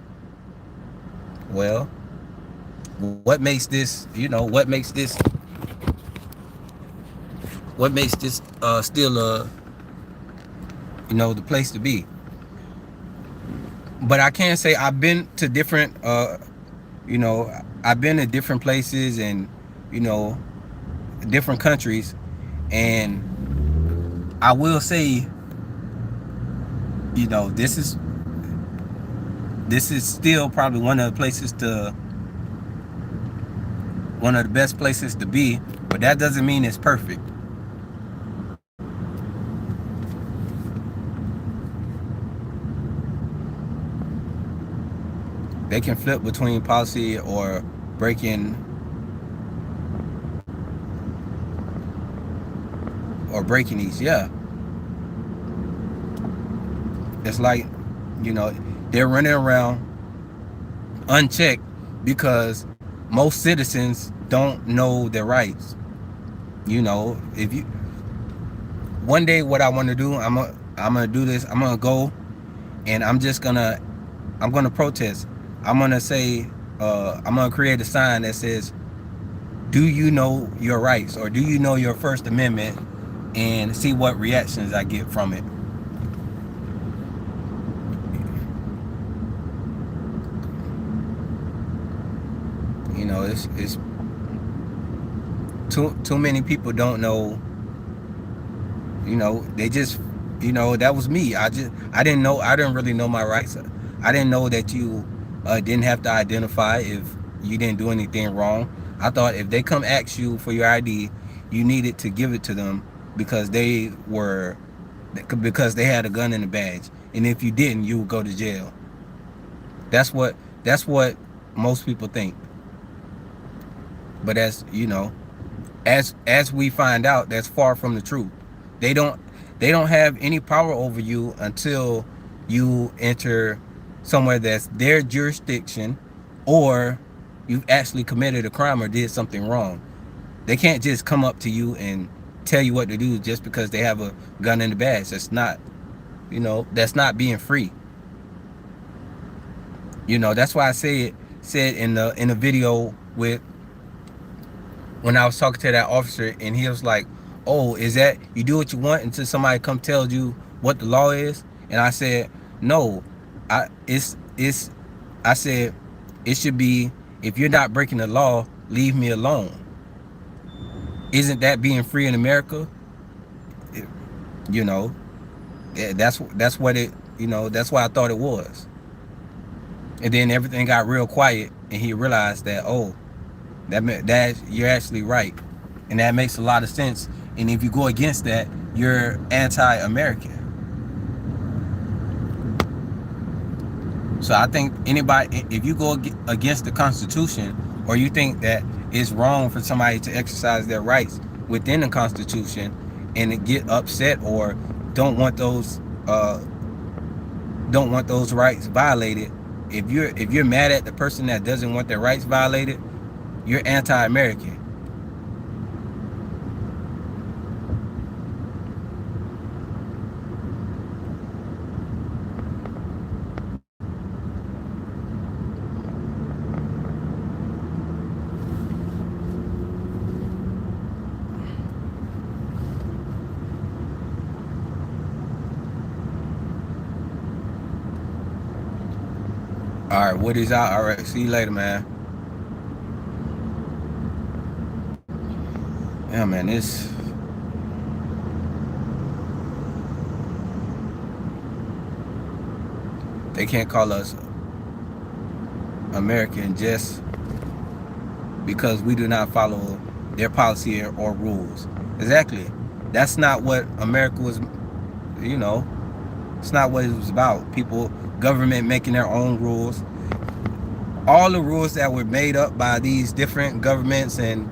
well, what makes this, still the place to be? But I can say I've been to different, I've been to different places and, you know, different countries, and I will say, this is still probably one of the best places to be, but that doesn't mean it's perfect. They can flip between policy or breaking these. Yeah, it's like, they're running around unchecked because most citizens don't know their rights. If you one day, what I want to do, I'm gonna do this. I'm gonna go, and I'm gonna protest. I'm gonna say, I'm gonna create a sign that says, "Do you know your rights?" or "Do you know your First Amendment?" and see what reactions I get from it. It's too many people don't know. They just, that was me. I didn't know. I didn't really know my rights. I didn't know that you didn't have to identify if you didn't do anything wrong. I thought if they come ask you for your ID, you needed to give it to them because they had a gun and a badge, and if you didn't, you would go to jail. That's what most people think. But as we find out, that's far from the truth. They don't have any power over you until you enter somewhere that's their jurisdiction, or you've actually committed a crime or did something wrong. They can't just come up to you and tell you what to do just because they have a gun and a badge. That's not being free. That's why I said in the video with when I was talking to that officer, and he was like, "Oh, is that you do what you want until somebody come tell you what the law is?" And I said, "No, I said it should be, if you're not breaking the law, leave me alone. Isn't that being free in America?" It, you know, that's what it. That's what I thought it was. And then everything got real quiet, and he realized that, oh, that you're actually right, and that makes a lot of sense. And if you go against that, you're anti-American. So I think anybody, if you go against the Constitution, or you think that it's wrong for somebody to exercise their rights within the Constitution and get upset or don't want those rights violated, if you're mad at the person that doesn't want their rights violated, you're anti-American. All right, Woody's out. All right, see you later, man. Yeah, man, they can't call us American just because we do not follow their policy or rules. Exactly. That's not what America was, it's not what it was about. Government making their own rules. All the rules that were made up by these different governments and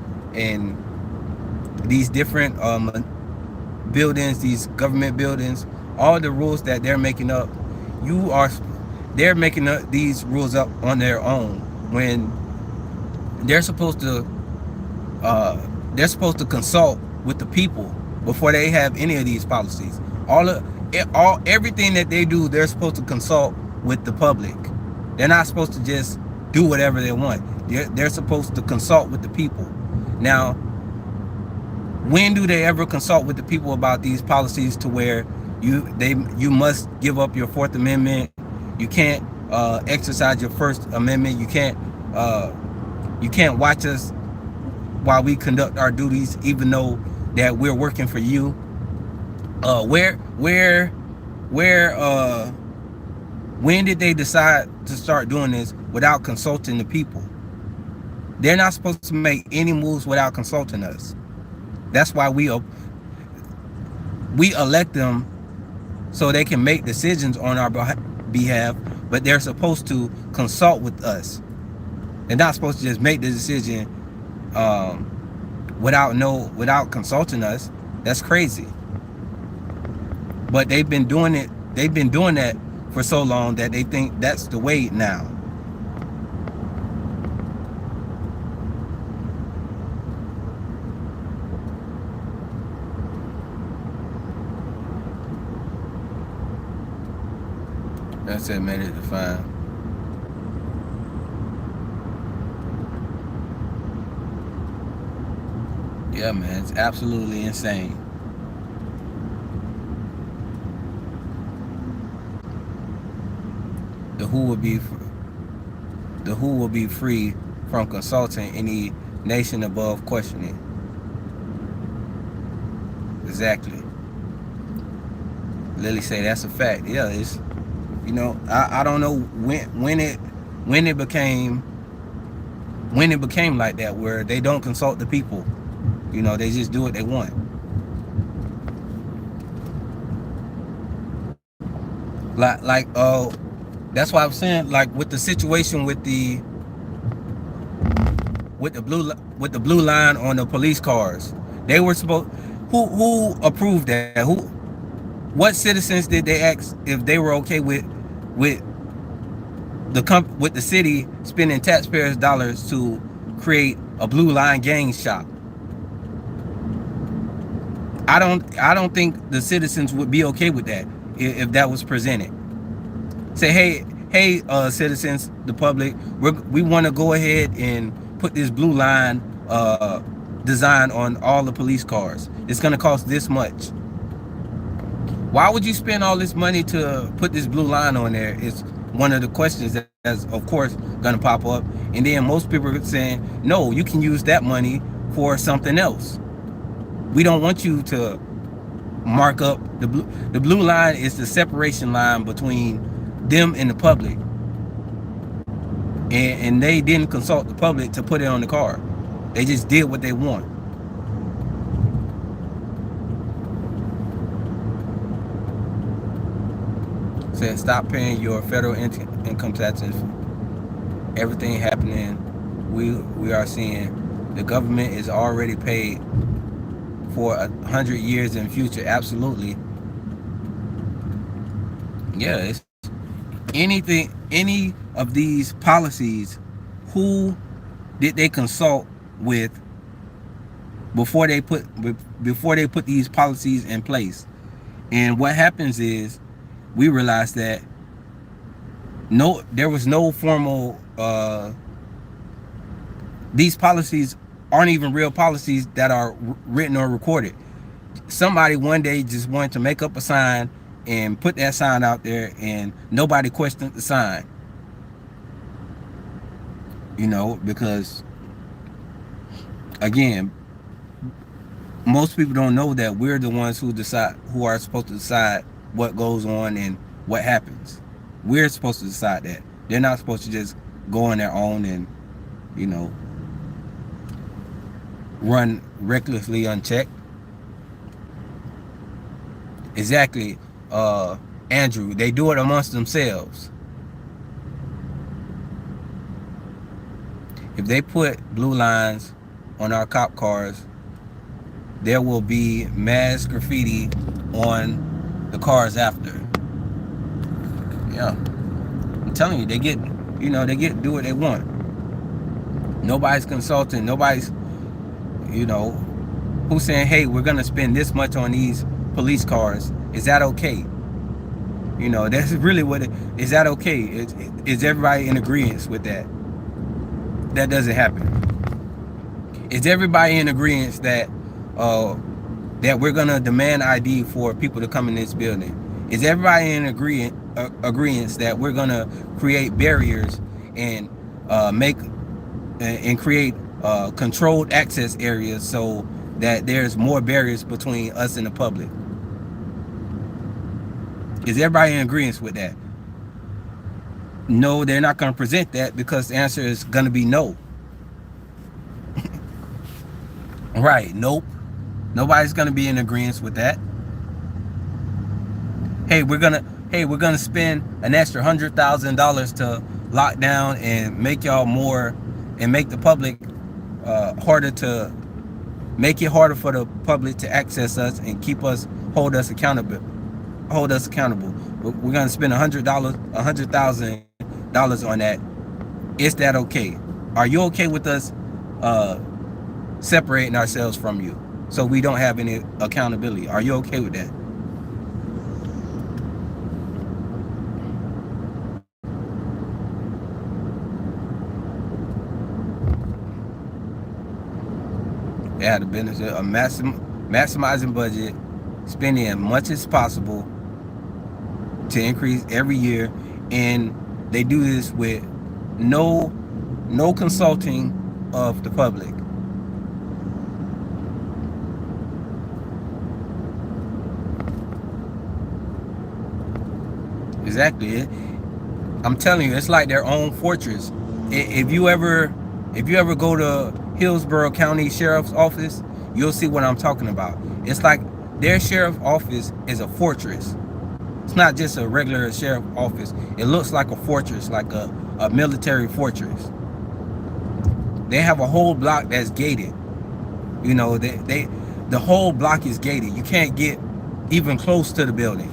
these different buildings, these government buildings, all the rules that they're making up, they're making these rules up on their own when they're supposed to consult with the people before they have any of these policies. everything that they do, they're supposed to consult with the public. They're not supposed to just do whatever they want. They're supposed to consult with the people. Now, when do they ever consult with the people about these policies to where you must give up your Fourth Amendment? You can't exercise your First Amendment. You can't watch us while we conduct our duties, even though that we're working for you. Where when did they decide to start doing this without consulting the people? They're not supposed to make any moves without consulting us. That's why we elect them, so they can make decisions on our behalf, but they're supposed to consult with us. They're not supposed to just make the decision without consulting us. That's crazy. But they've been doing it. They've been doing that for so long that they think that's the way now. That's a minute to find. Yeah, man, it's absolutely insane. The who will be free from consulting any nation above questioning. Exactly. Lily say that's a fact. Yeah, it's, I don't know when it became like that, where they don't consult the people. They just do what they want. That's why I'm saying, like, with the situation with the blue line on the police cars, they were supposed, who approved that? What citizens did they ask if they were okay with the city spending taxpayers' dollars to create a blue line gang shop? I don't think the citizens would be okay with that if that was presented. Say, hey, citizens, the public, we want to go ahead and put this blue line design on all the police cars. It's going to cost this much. Why would you spend all this money to put this blue line on there? Is one of the questions that's, of course, going to pop up. And then most people are saying, no, you can use that money for something else. We don't want you to mark up the blue line. Is the separation line between them and the public, and they didn't consult the public to put it on the car. They just did what they want. Said stop paying your federal income taxes. Everything happening, we are seeing the government is already paid for 100 years in the future. Absolutely. Yeah, it's any of these policies, who did they consult with before they put these policies in place? And what happens is, we realize that there was no formal, these policies aren't even real policies that are written or recorded. Somebody one day just wanted to make up a sign and put that sign out there, and nobody questioned the sign. Because, again, most people don't know that we're the ones who are supposed to decide what goes on and what happens. We're supposed to decide that. They're not supposed to just go on their own and, run recklessly unchecked. Exactly, Andrew. They do it amongst themselves. If they put blue lines on our cop cars, there will be mass graffiti on the cars after. Yeah, I'm telling you, they get do what they want. Nobody's consulting. Nobody's, who's saying, hey, we're gonna spend this much on these police cars. Is that okay? That's really what it is. That okay? Is everybody in agreement with that? That doesn't happen. Is everybody in agreement uh, that we're gonna demand ID for people to come in this building? Is everybody in agreement that we're gonna create barriers and make and create controlled access areas so that there's more barriers between us and the public? Is everybody in agreement with that? No, they're not going to present that because the answer is going to be no. Right? Nope. Nobody's going to be in agreement with that. Hey, we're gonna spend an extra $100,000 to lock down and make y'all more and make the public harder to make it harder for the public to access us and hold us accountable. We're gonna spend $100,000 on that. Is that okay? Are you okay with us uh, separating ourselves from you so we don't have any accountability? Are you okay with that? They have the benefit of maximizing budget, spending as much as possible to increase every year, and they do this with no consulting of the public. Exactly. I'm telling you, it's like their own fortress. If you ever go to Hillsborough County Sheriff's Office, you'll see what I'm talking about. It's like their sheriff office is a fortress. It's not just a regular sheriff office. It looks like a fortress, like a military fortress. They have a whole block that's gated. The whole block is gated. You can't get even close to the building.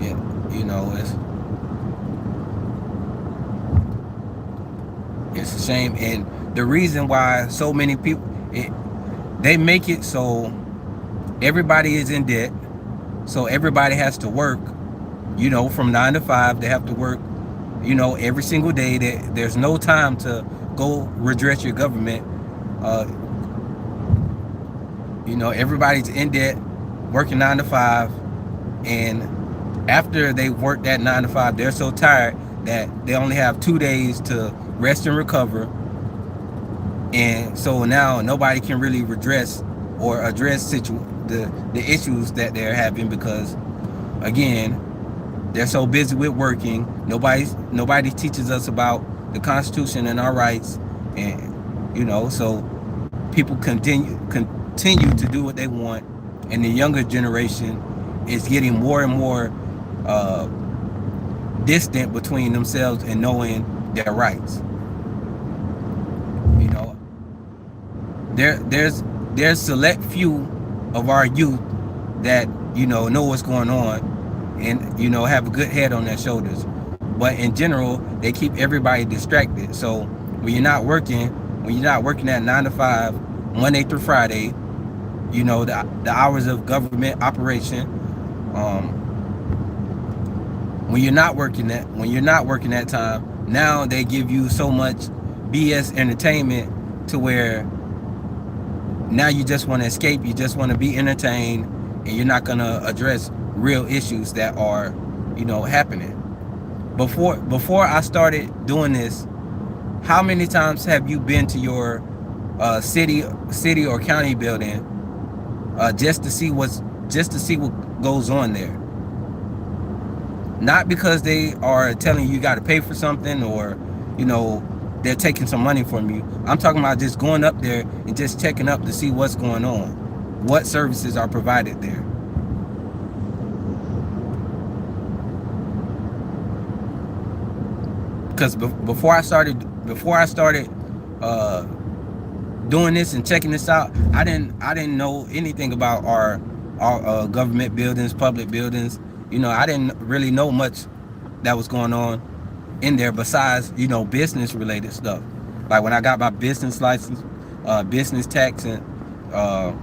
Yeah, it's a shame, and the reason why so many people they make it so everybody is in debt, so everybody has to work, from 9 to 5. They have to work, every single day. There's no time to go redress your government. Uh, everybody's in debt, working 9 to 5, and after they work that 9 to 5, they're so tired that they only have 2 days to rest and recover. And so now nobody can really redress or address the issues that they're having because, again, they're so busy with working. Nobody teaches us about the Constitution and our rights, and so people continue to do what they want, and the younger generation is getting more and more distant between themselves and knowing their rights. You know, there's select few of our youth that know what's going on and have a good head on their shoulders. But in general, they keep everybody distracted. So when you're not working at 9 to 5, Monday through Friday, the hours of government operation. When you're not working that time, now they give you so much BS entertainment to where now you just want to escape, you just want to be entertained, and you're not going to address real issues that are happening. Before I started doing this, how many times have you been to your city or county building just to see what goes on there? Not because they are telling you got to pay for something or they're taking some money from you. I'm talking about just going up there and just checking up to see what's going on, what services are provided there. Because before I started doing this and checking this out, I didn't know anything about our government buildings, public buildings. I didn't really know much that was going on. in there besides, business related stuff. Like when I got my business license, business tax, and uh,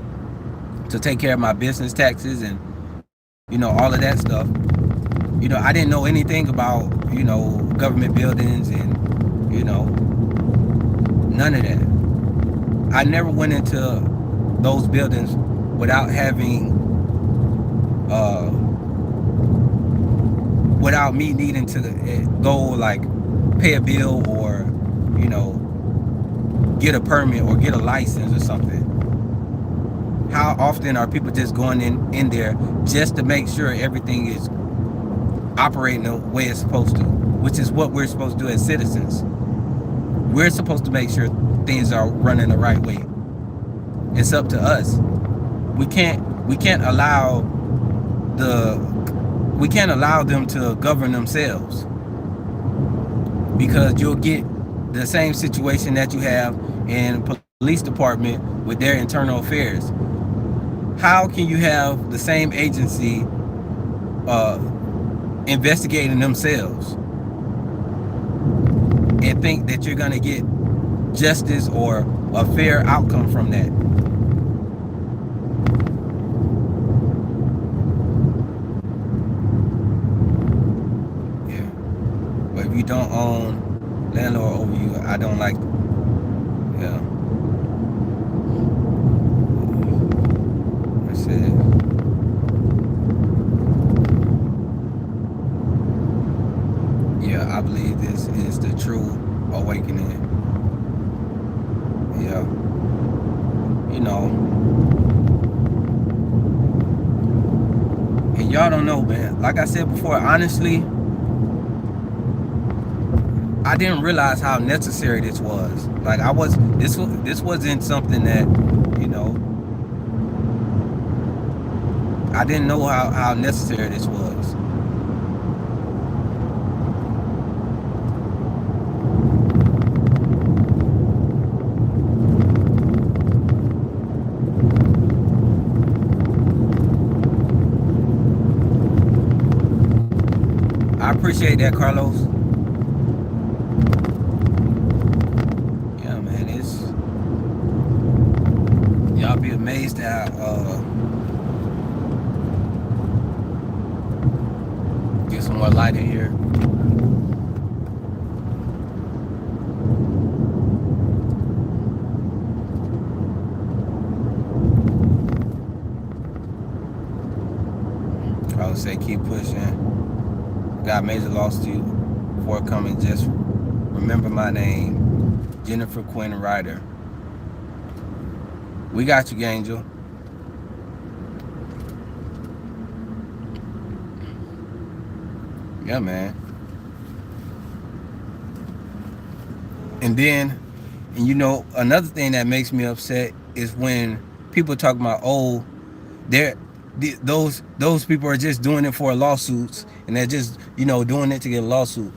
to take care of my business taxes, and all of that stuff. I didn't know anything about government buildings, and none of that. I never went into those buildings without having uh, without me needing to go, like, pay a bill, or get a permit or get a license or something. How often are people just going in there just to make sure everything is operating the way it's supposed to, which is what we're supposed to do as citizens. We're supposed to make sure things are running the right way. It's up to us. We can't allow them to govern themselves, because you'll get the same situation that you have in police department with their internal affairs. How can you have the same agency uh, investigating themselves and think that you're going to get justice or a fair outcome from that? Yeah. But if you don't own landlord over you, I don't like. Yeah. That's it. Yeah, I believe this is the true awakening. Yeah. And y'all don't know, man. Like I said before, honestly, I didn't realize how necessary this was. Like, this wasn't something that, I didn't know how necessary this was. I appreciate that, Carlos. Yeah, man, y'all be amazed at get some more light in here. I would say keep pushing. Got major lawsuit forthcoming. Just remember my name, Jennifer Quinn Ryder. We got you, Angel. Yeah, man. And then, another thing that makes me upset is when people talk about, oh, those people are just doing it for lawsuits, and they're just doing it to get a lawsuit.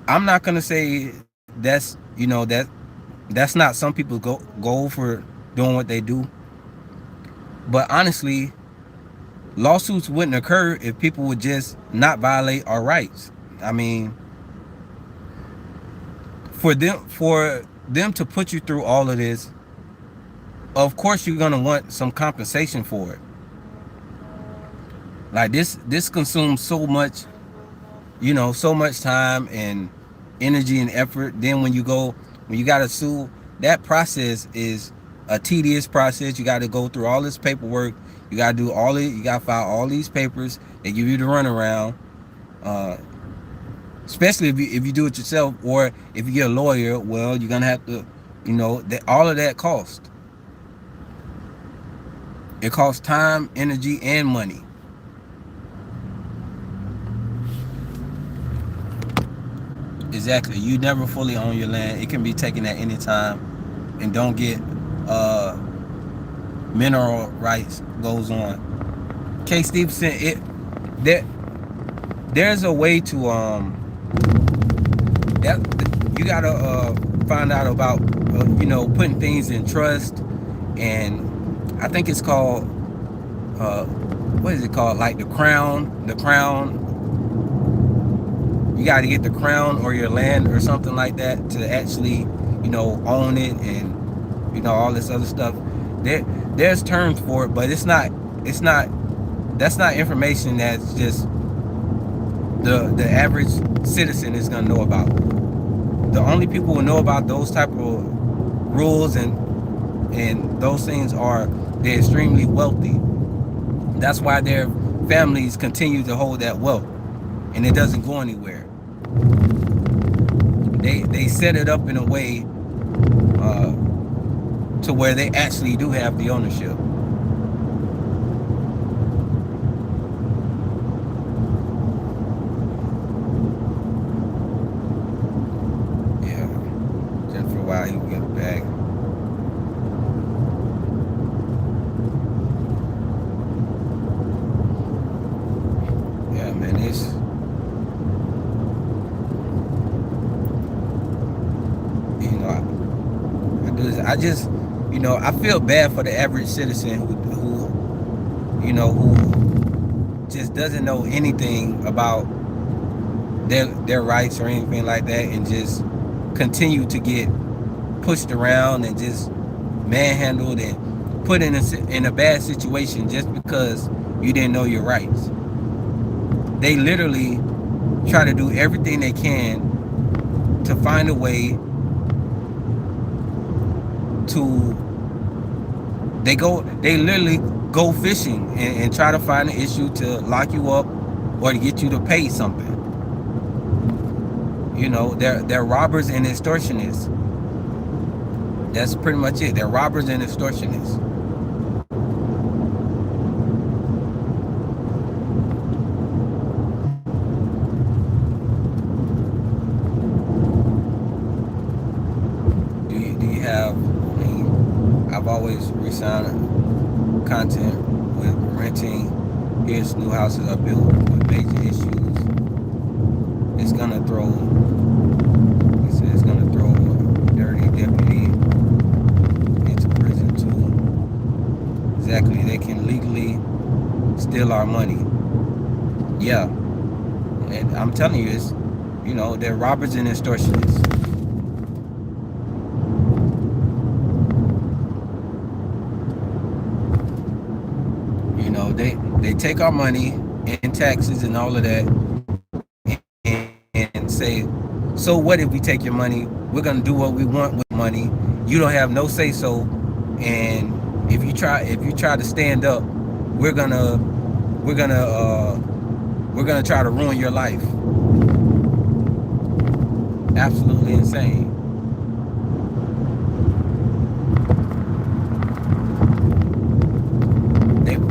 I'm not gonna say that's not some people's goal for doing what they do, but honestly, lawsuits wouldn't occur if people would just not violate our rights. I mean, for them to put you through all of this, of course you're gonna want some compensation for it. Like, this consumes so much time and energy and effort. Then when you gotta sue, that process is a tedious process. You got to go through all this paperwork. You got to do you got to file all these papers. They give you the runaround. Especially if you do it yourself, or if you get a lawyer, well, you're gonna have to, all of that cost. It costs time, energy, and money. Exactly. You never fully own your land. It can be taken at any time, and don't get mineral rights goes on. K. Stevenson, there's a way to that you gotta find out about putting things in trust, and I think it's called what is it called, like the crown you got to get the crown or your land or something like that to actually, own it, and all this other stuff. There's terms for it, but it's not that's not information that's just the average citizen is gonna know about. The only people who know about those type of rules and those things are they're extremely wealthy. That's why their families continue to hold that wealth, and it doesn't go anywhere. They set it up in a way uh, to where they actually do have the ownership. Yeah, just for a while he will get back. Yeah, man, it's I do this. I just I feel bad for the average citizen who just doesn't know anything about their rights or anything like that, and just continue to get pushed around and just manhandled and put in a bad situation just because you didn't know your rights. They literally try to do everything they can to find a way to they literally go fishing and try to find an issue to lock you up or to get you to pay something. They're robbers and extortionists. That's pretty much it. They're robbers and extortionists. Do you have? I mean, I've always resigned content with renting. Here's new houses are built with major issues. It's gonna throw. He said it's gonna throw a dirty deputy into prison too. Exactly. They can legally steal our money. Yeah, and I'm telling you, they're robbers and extortionists. They take our money and taxes and all of that, and say, so what if we take your money? We're gonna do what we want with money. You don't have no say so, and if you try to stand up, we're gonna try to ruin your life. Absolutely insane.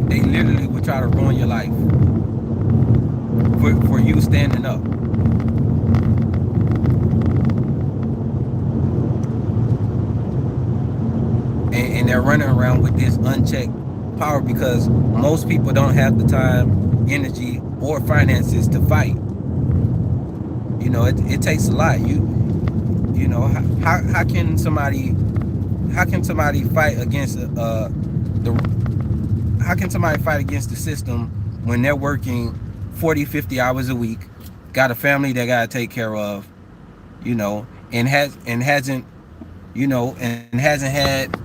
They literally would try to ruin your life for you standing up. And they're running around with this unchecked power because most people don't have the time, energy, or finances to fight. It takes a lot. How can somebody fight against the system when they're working 40, 50 hours a week, got a family they gotta take care of, and hasn't had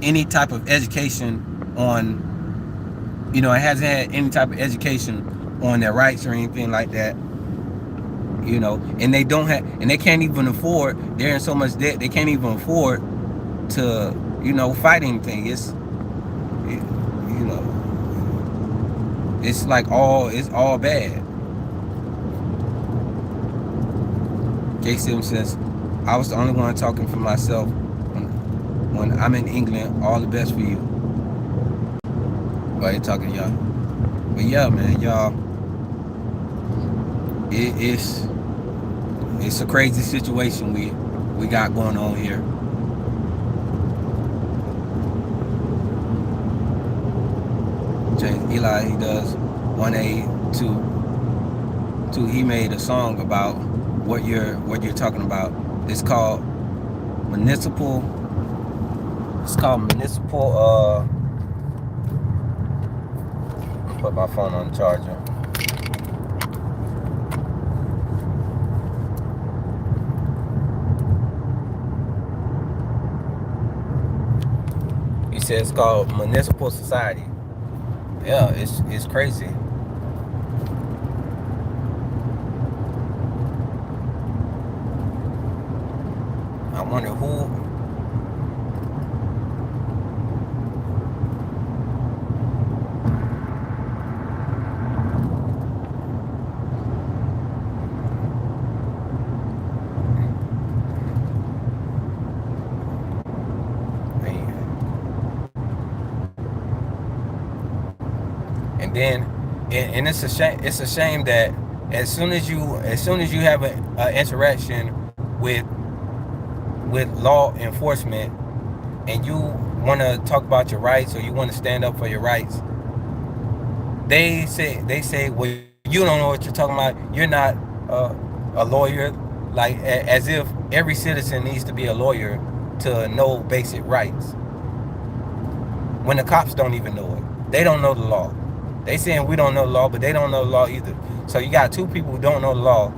any type of education on, it hasn't had any type of education on their rights or anything like that. And they don't have, and they can't even afford. They're in so much debt they can't even afford to, fight anything. It's all bad. J7 says, I was the only one talking for myself when I'm in England. All the best for you. Why you talking, y'all? But yeah, man, y'all, it's a crazy situation we got going on here. James Eli, he does 1A, 2. He made a song about what you're talking about. It's called municipal. Put my phone on the charger. You said it's called municipal society. Yeah, it's crazy. I wonder who. And then, and it's a shame. It's a shame that as soon as you have an interaction with law enforcement, and you want to talk about your rights or you want to stand up for your rights, they say, well, you don't know what you're talking about. You're not uh, a lawyer, like as if every citizen needs to be a lawyer to know basic rights. When the cops don't even know it, they don't know the law. They saying we don't know the law, but they don't know the law either. So you got two people who don't know the law,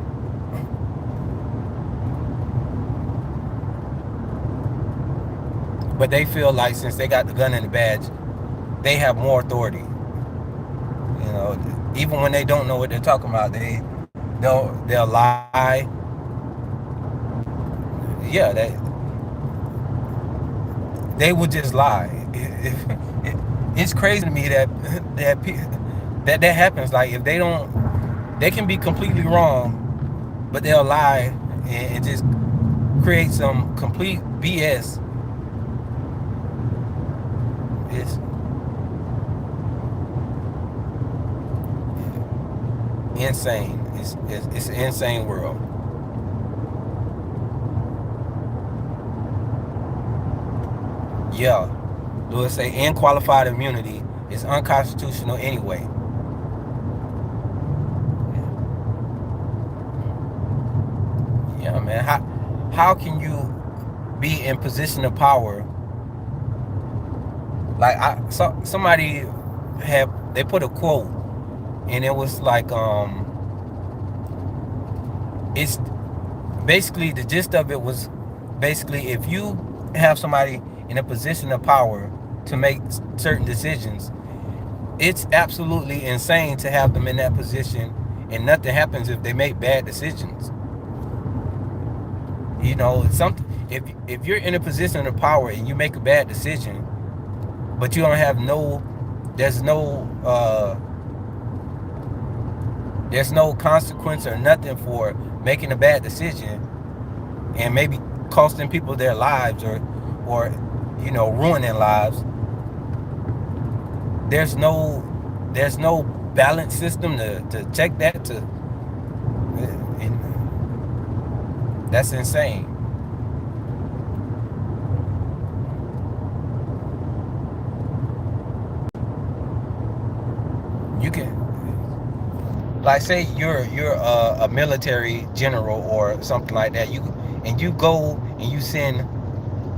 but they feel like since they got the gun and the badge, they have more authority. Even when they don't know what they're talking about, they'll lie. Yeah, they would just lie. It's crazy to me that that happens. Like if they don't, they can be completely wrong, but they'll lie and just create some complete BS. It's insane. It's an insane world. Yeah, Lewis say unqualified immunity is unconstitutional anyway. Yeah, man. How can you be in position of power? Like somebody have they put a quote, and it was like it's basically the gist of it was basically if you have somebody in a position of power to make certain decisions, it's absolutely insane to have them in that position, and nothing happens if they make bad decisions. It's something. If you're in a position of power and you make a bad decision, but you don't have there's no there's no consequence or nothing for making a bad decision and maybe costing people their lives or ruining lives. There's no balance system to check that to and that's insane. You can, like, say you're a military general or something like that. You go and you send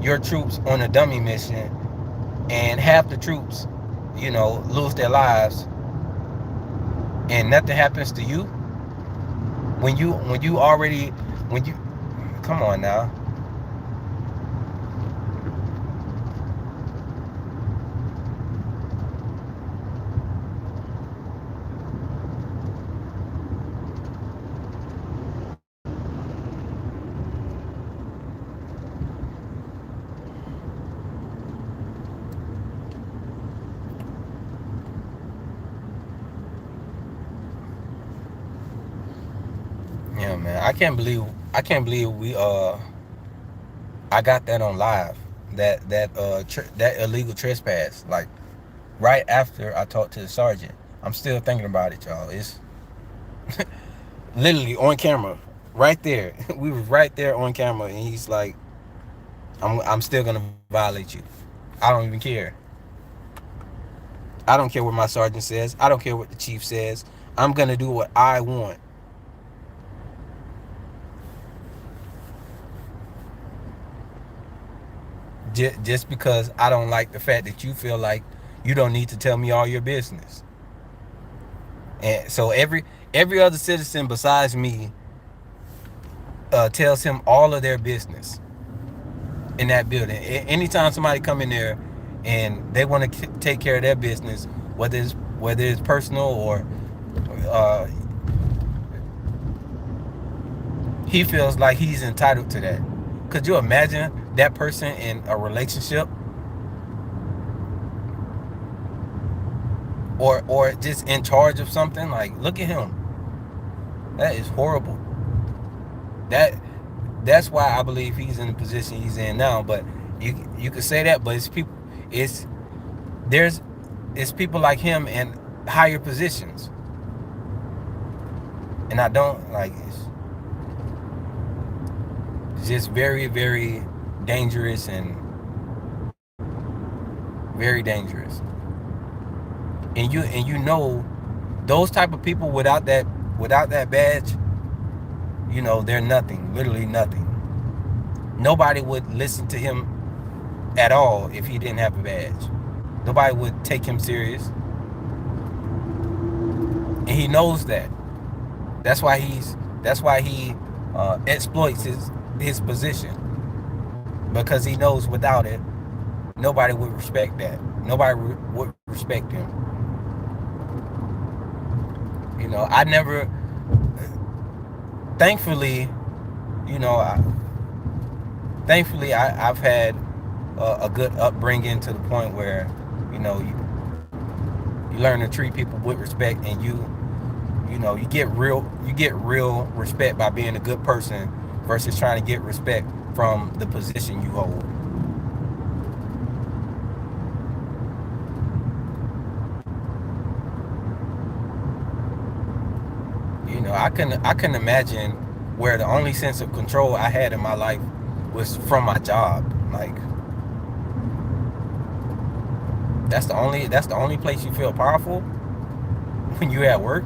your troops on a dummy mission, and half the troops lose their lives, and nothing happens to you when you already when you come on now. Yeah, man, I can't believe we I got that on live, that illegal trespass, like right after I talked to the sergeant. I'm still thinking about it, y'all. It's literally on camera, right there. We was right there on camera, and he's like, I'm still gonna violate you. I don't even care. I don't care what my sergeant says. I don't care what the chief says. I'm gonna do what I want. Just because I don't like the fact that you feel like you don't need to tell me all your business. And so every other citizen besides me tells him all of their business in that building. Anytime somebody come in there and they want to take care of their business, whether it's personal or uh, he feels like he's entitled to that. Could you imagine that person in a relationship, or just in charge of something? Like, look at him. That is horrible. That that's why I believe he's in the position he's in now. But you could say that, but it's people. It's there's it's people like him in higher positions, and I don't like. It's just very, very dangerous and very dangerous. And you know, those type of people without that badge, they're nothing, literally nothing. Nobody would listen to him at all if he didn't have a badge. Nobody would take him serious, and he knows that. That's why he exploits his position, because he knows without it, nobody would respect that. Nobody would respect him. I never, thankfully, you know, I, I've had a good upbringing to the point where, you learn to treat people with respect, and you get real respect by being a good person versus trying to get respect from the position you hold. I couldn't imagine where the only sense of control I had in my life was from my job. Like, that's the only place you feel powerful, when you at work.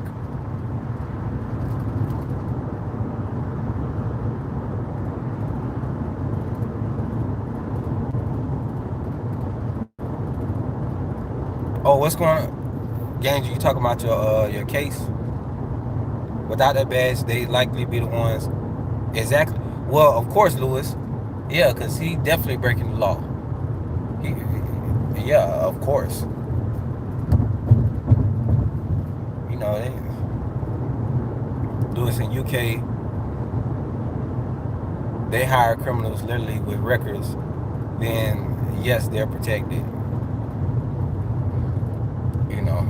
Oh, what's going on? Games, you talking about your case? Without that badge, they likely be the ones. Exactly. Well, of course, Lewis. Yeah, because he definitely breaking the law. He, yeah, of course. Lewis in UK, they hire criminals literally with records. Then yes, they're protected. You know.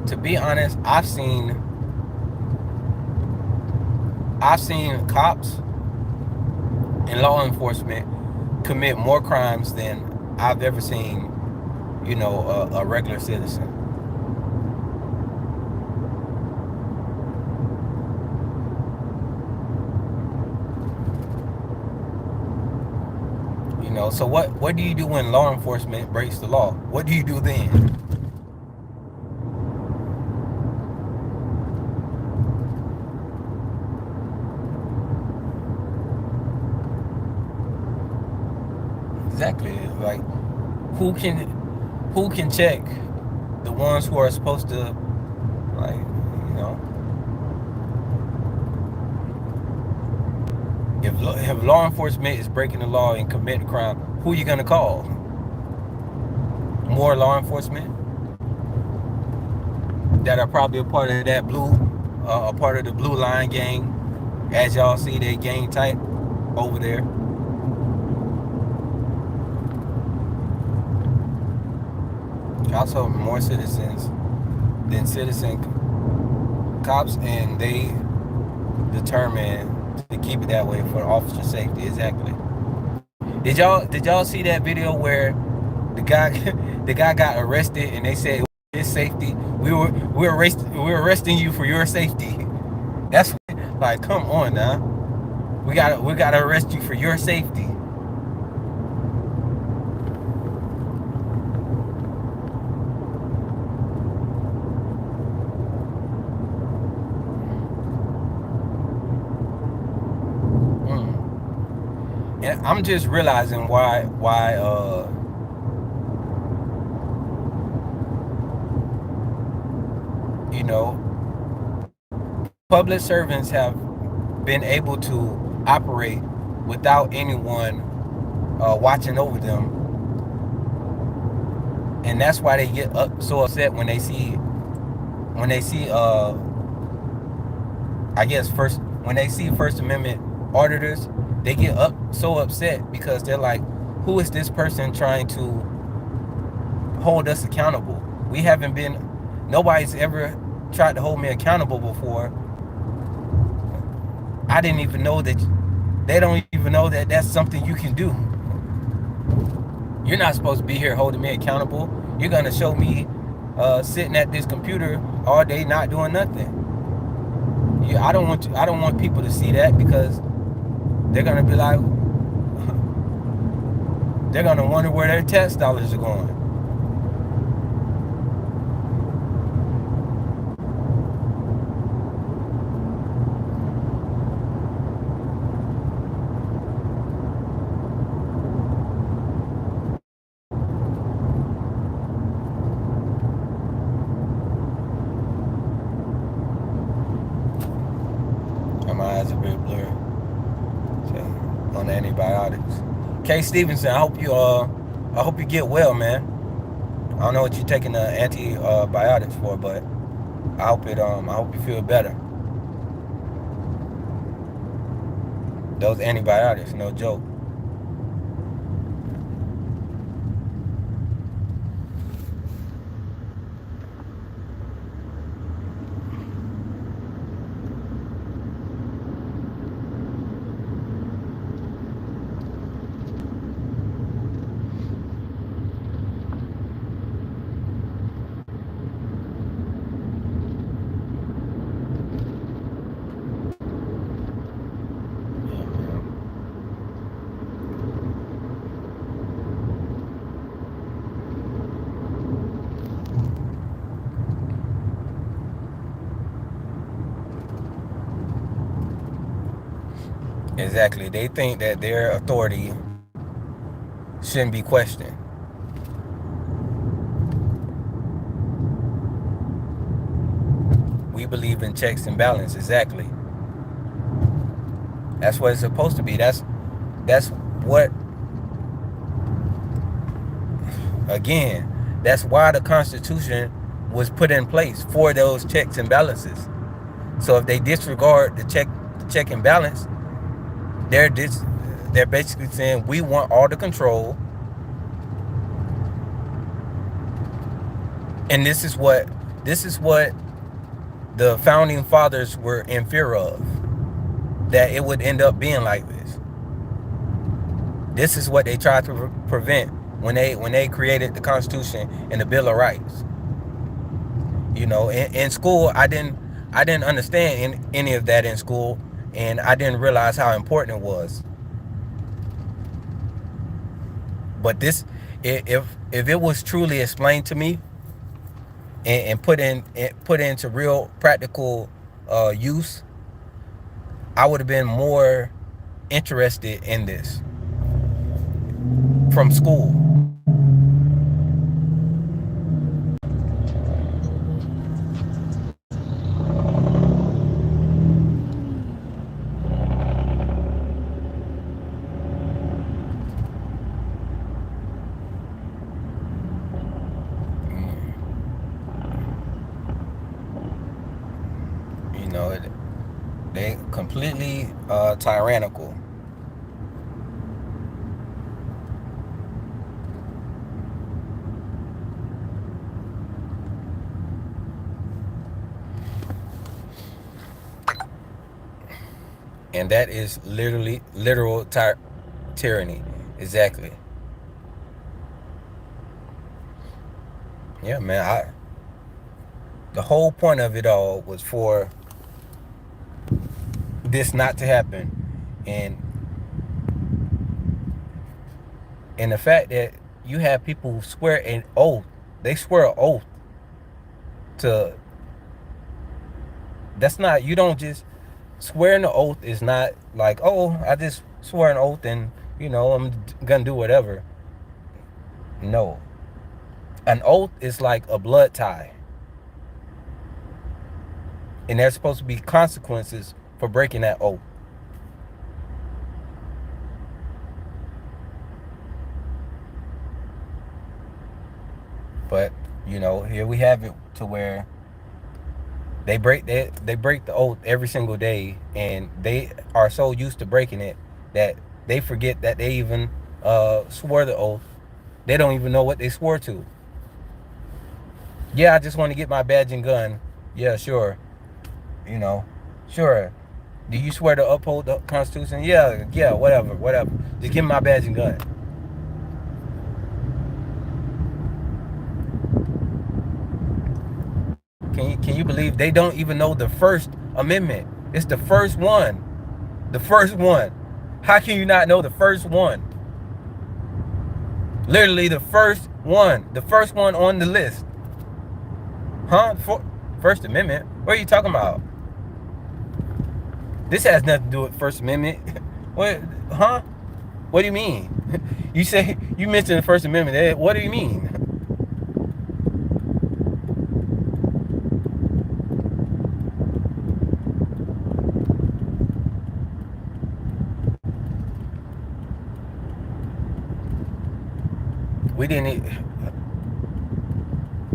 To be honest, I've seen cops and law enforcement commit more crimes than I've ever seen, a regular citizen. So what do you do when law enforcement breaks the law? What do you do then? Exactly. Like, who can who can check the ones who are supposed to, like, you know if law enforcement is breaking the law and committing crime, who are you gonna call? More law enforcement that are probably a part of that a part of the blue line gang. As y'all see, they gang tight over there. Also, more citizens than citizen cops, and they determined to keep it that way for officer safety. Exactly. Did y'all see that video where the guy the guy got arrested, and they said his safety? We were arresting you for your safety. That's like, come on now. We gotta arrest you for your safety. And I'm just realizing why know, public servants have been able to operate without anyone watching over them, and that's why they get so upset when they see I guess when they see First Amendment auditors, they get so upset because they're like, who is this person trying to hold us accountable? We haven't been, nobody's ever tried to hold me accountable before. I didn't even know that, they don't even know that that's something you can do. You're not supposed to be here holding me accountable. You're gonna show me sitting at this computer all day not doing nothing. Yeah, I don't want people to see that because they're gonna be like, they're gonna wonder where their tax dollars are going. And my eyes are very blurry. So, on the antibiotics. Kay Stevenson, I hope you get well, man. I don't know what you're taking the antibiotics for, but I hope you feel better. Those antibiotics, no joke. Exactly. They think that their authority shouldn't be questioned. We believe in checks and balance. Exactly. That's what it's supposed to be. That's what, again, that's why the Constitution was put in place, for those checks and balances. So if they disregard the check and balance, they're they're basically saying we want all the control, and this is what the founding fathers were in fear of, that it would end up being like this. This is what they tried to prevent when they created the Constitution and the Bill of Rights. You know, in school, I didn't understand any of that in school, and I didn't realize how important it was. But this, if it was truly explained to me and put into real practical use, I would have been more interested in this from school. You know, they completely tyrannical. And that is literal tyranny. Exactly. Yeah, man. The whole point of it all was for this not to happen, and the fact that you have people who swear an oath, they swear an oath to. That's not, you don't just swearing an oath is not like, oh, I just swear an oath and I'm gonna do whatever. No, an oath is like a blood tie. and there's supposed to be consequences for breaking that oath. But here we have it to where they break the oath every single day, and they are so used to breaking it that they forget that they even swore the oath. They don't even know what they swore to. Yeah, I just want to get my badge and gun. Yeah, sure. You know, sure. Do you swear to uphold the Constitution? Yeah, yeah, whatever, whatever. Just give me my badge and gun. Can you believe they don't even know the First Amendment? It's the first one. The first one. How can you not know the first one? Literally the first one. The first one on the list. Huh? First Amendment? What are you talking about? This has nothing to do with First Amendment. What? Huh? What do you mean? You say you mentioned the First Amendment. What do you mean? We didn't.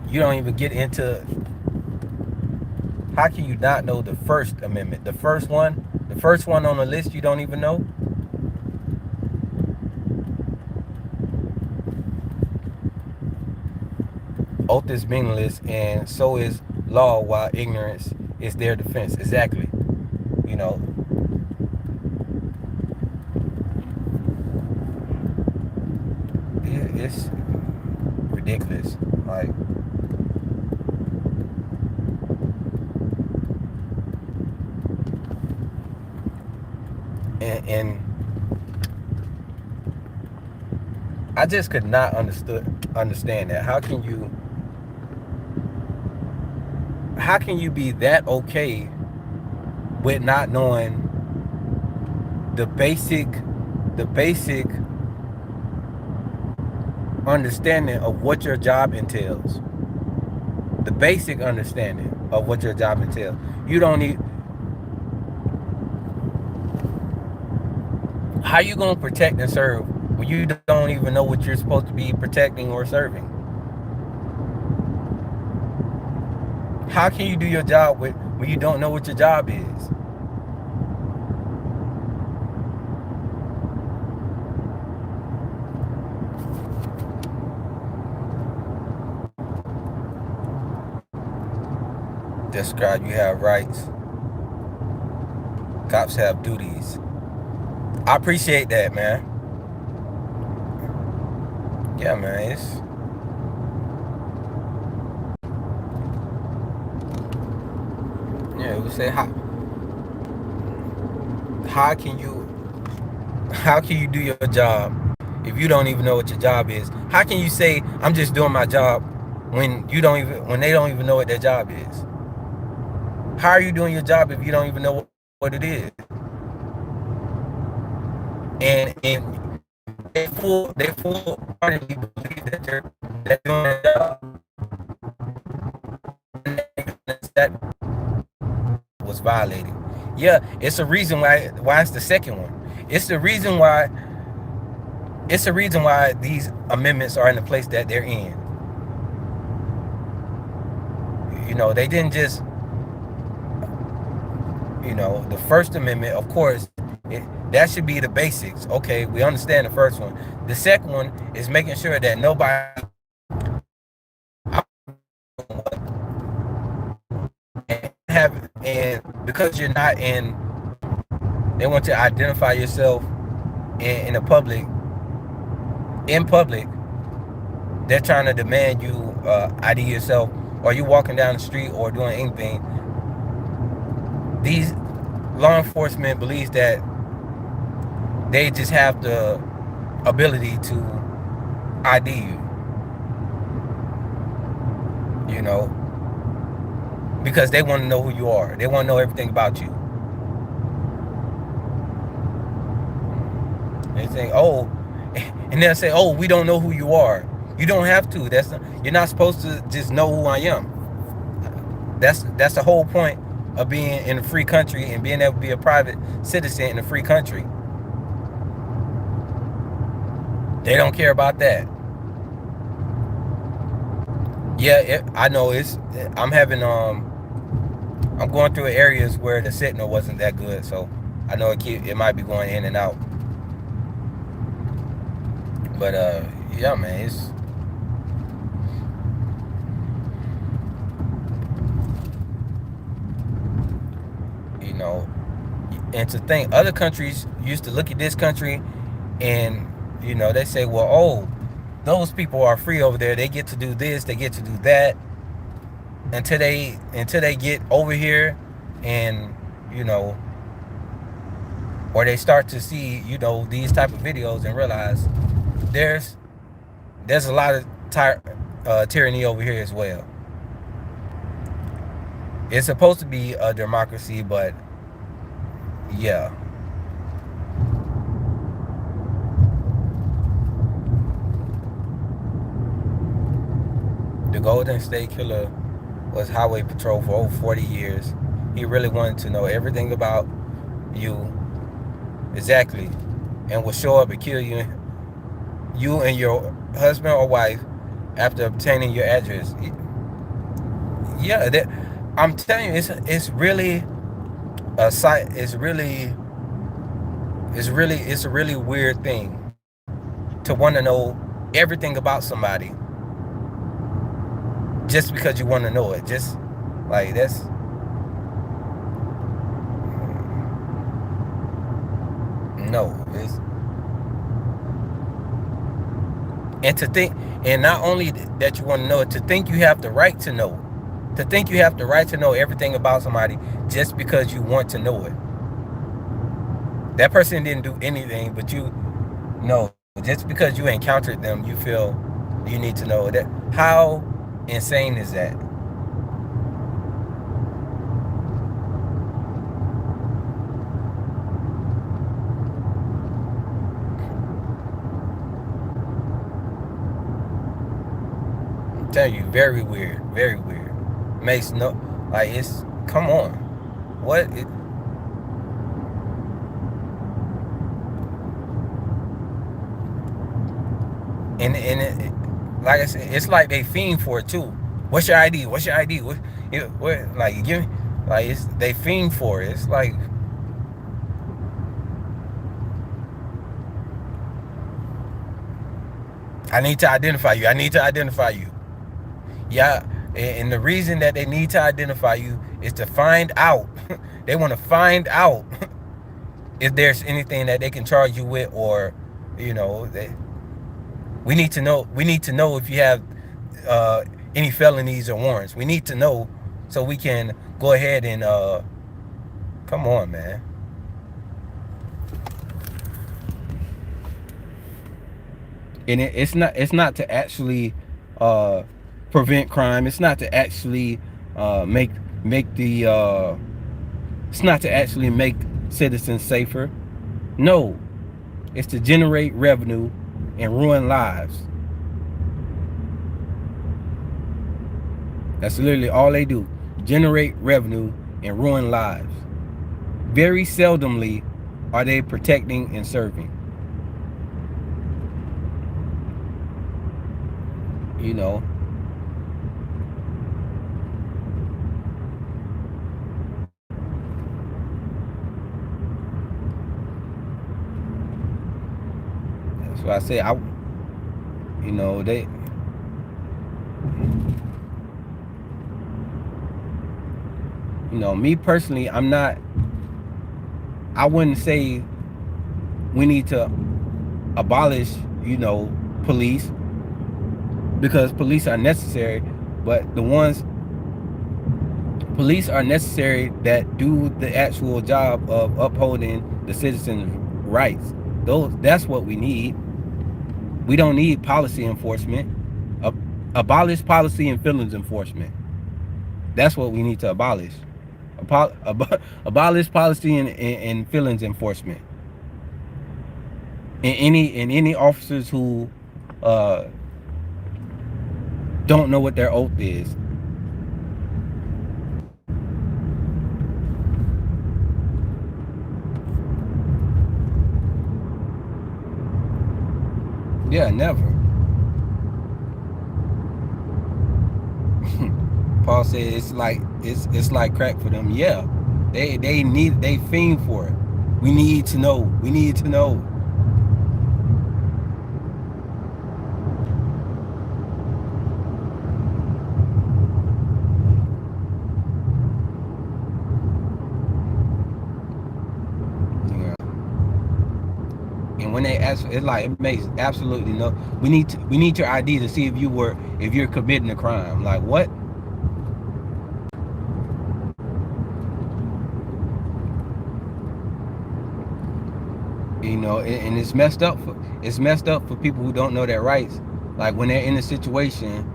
You don't even get into. How can you not know the First Amendment? The first one on the list. You don't even know. Oath is meaningless, and so is law, while ignorance is their defense. Exactly. You know, it's ridiculous. Like, and I just could not understand that. How can you be that okay with not knowing the basic understanding of what your job entails? The basic understanding of what your job entails. You don't need. How you gonna protect and serve when you don't even know what you're supposed to be protecting or serving? How can you do your job when you don't know what your job is? Describe you have rights. Cops have duties. I appreciate that, man. Yeah, man. We say how can you do your job if you don't even know what your job is? How can you say I'm just doing my job when they don't even know what their job is? How are you doing your job if you don't even know what it is? And they full heartedly believe that they're doing their job. That was violated. Yeah, it's a reason why it's the second one. It's the reason why these amendments are in the place that they're in. They didn't just the First Amendment, of course, that should be the basics. Okay, we understand the first one. The second one is making sure that nobody and because you're not in, they want to identify yourself in the public. In public, they're trying to demand you ID yourself, or you walking down the street or doing anything. These law enforcement believes that they just have the ability to ID you, because they want to know who you are. They want to know everything about you. They say, oh, and they'll say, oh, we don't know who you are. You don't have to. You're not supposed to just know who I am. That's the whole point of being in a free country and being able to be a private citizen in a free country. They don't care about that. Yeah, I know it's. I'm having I'm going through areas where the signal wasn't that good, so I know it might be going in and out. But yeah, man, it's you know, and to think other countries used to look at this country and they say, well, oh, those people are free over there. They get to do this, they get to do that until they get over here, and you know, or they start to see these type of videos and realize there's there's a lot of tyranny over here as well. It's supposed to be a democracy, but yeah, the Golden State Killer was highway patrol for over 40 years. He really wanted to know everything about you exactly, and will show up and kill you and your husband or wife after obtaining your address. Yeah, I'm telling you, it's really a site. It's a really weird thing to want to know everything about somebody just because you want to know it. Just like that's no. It's and to think, and not only that you want to know it, to think you have the right to know, to think you have the right to know everything about somebody just because you want to know it. That person didn't do anything, but you know, just because you encountered them, you feel you need to know that. How insane is that? I'm telling you, very weird, very weird. Makes no like it's come on, what it, and like I said, it's like they fiend for it too. What's your ID? What's your ID? What like give me like it's they fiend for it. It's like I need to identify you. I need to identify you. Yeah, and the reason that they need to identify you is to find out. They want to find out if there's anything that they can charge you with, or they, we need to know. We need to know if you have uh, any felonies or warrants. We need to know so we can go ahead and come on, man. And it's not to actually uh, prevent crime. It's not to actually make the it's not to actually make citizens safer. No, it's to generate revenue and ruin lives. That's literally all they do. Generate revenue and ruin lives. Very seldomly are they protecting and serving. You know, that's why I say they, me personally, I wouldn't say we need to abolish, police, because police are necessary, but the ones police are necessary that do the actual job of upholding the citizens' rights. That's what we need. We don't need policy enforcement. Abolish policy and feelings enforcement. That's what we need to abolish. Abolish policy and feelings enforcement. And any officers who uh, don't know what their oath is. Yeah, never. Paul said it's like crack for them. Yeah, they fiend for it. We need to know. We need to know. Yeah. And when they ask, it's like it makes absolutely no. We need your ID to see if you're committing a crime. Like what? And it's messed up for people who don't know their rights. Like when they're in a situation,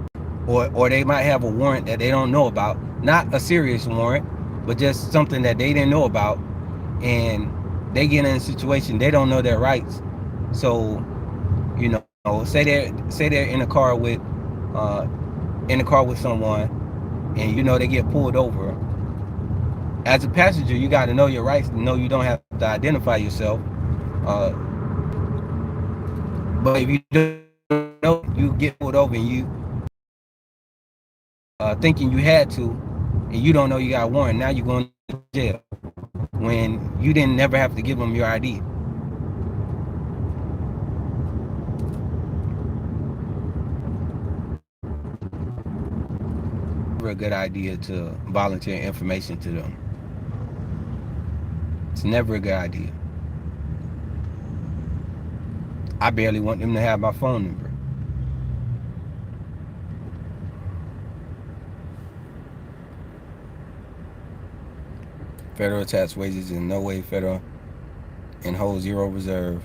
or they might have a warrant that they don't know about, not a serious warrant, but just something that they didn't know about, and they get in a situation they don't know their rights. So say they're uh, in a car with someone, and they get pulled over. As a passenger, you got to know your rights. To know you don't have to identify yourself. Uh, but if you don't know, you get pulled over and you thinking you had to, and you don't know you got a warrant. Now you're going to jail when you didn't never have to give them your ID. Never a good idea to volunteer information to them. It's never a good idea. I barely want them to have my phone number. Federal tax wages in no way federal and hold zero reserve.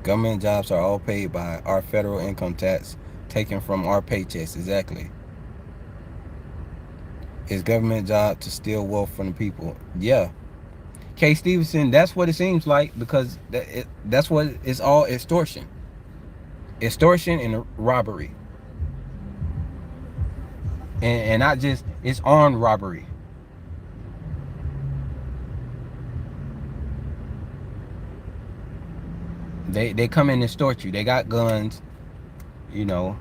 Government jobs are all paid by our federal income tax taken from our paychecks. Exactly. It's government job to steal wealth from the people. Yeah. K. Stevenson, that's what it seems like because that's what it's all extortion. Extortion and robbery. And not just, it's armed robbery. They come in and extort you. They got guns, you know.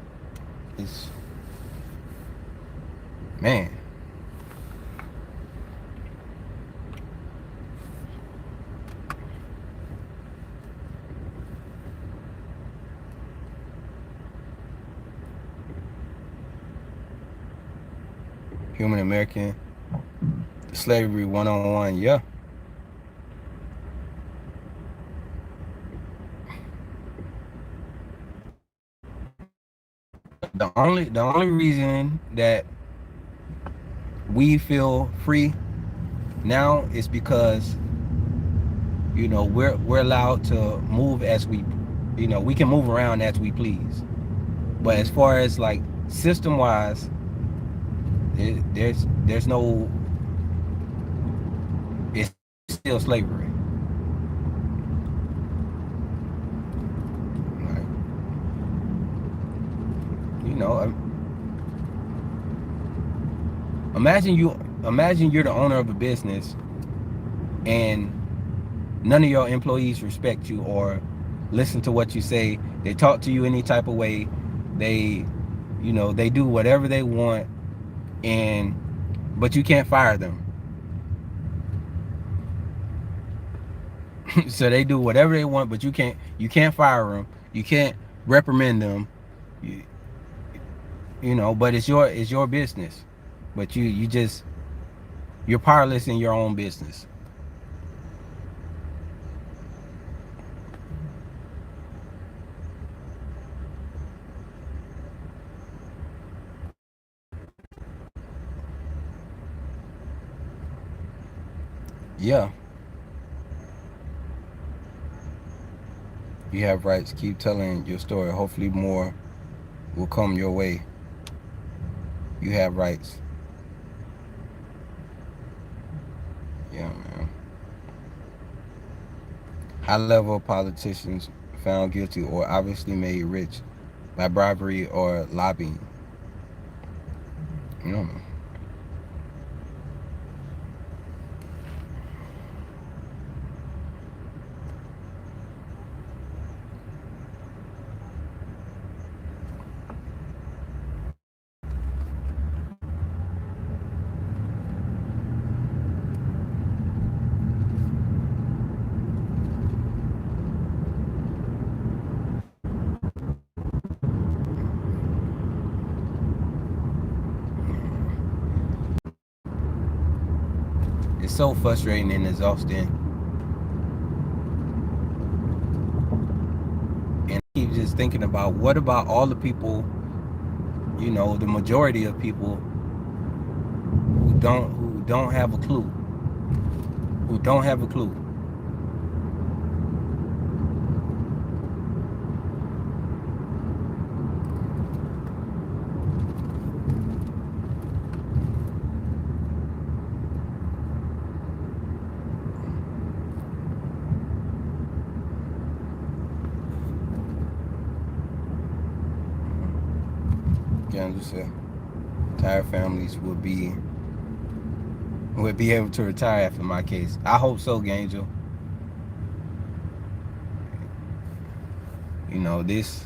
It's man. Human American slavery 101. Yeah. The only reason that we feel free now is because we're allowed to move as we can move around as we please. But as far as like system wise, there's no, it's still slavery. Like, you know, imagine you're the owner of a business and none of your employees respect you or listen to what you say. They talk to you any type of way. They they do whatever they want, and but you can't fire them. So they do whatever they want, but you can't fire them. You can't reprimand them. You, but it's your business. But you're powerless in your own business. Yeah, you have rights. Keep telling your story. Hopefully more will come your way. You have rights. Yeah, man. High level politicians found guilty or obviously made rich by bribery or lobbying. You know, so frustrating and exhausting. And I keep just thinking about, what about all the people, the majority of people who don't have a clue, who don't have a clue. Again, just retired families would be able to retire after my case. I hope so, Gangel. This,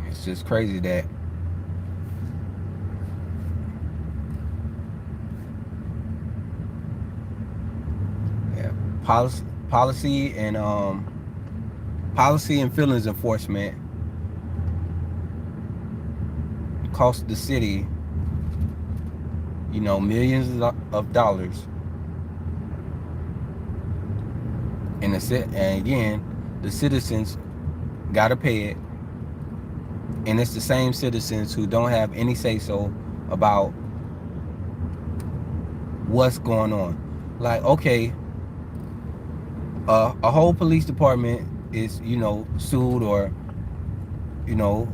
it's just crazy that yeah, policy and feelings enforcement cost the city, millions of dollars. And again, the citizens gotta pay it, and it's the same citizens who don't have any say so about what's going on. Like, okay, a whole police department is sued, or you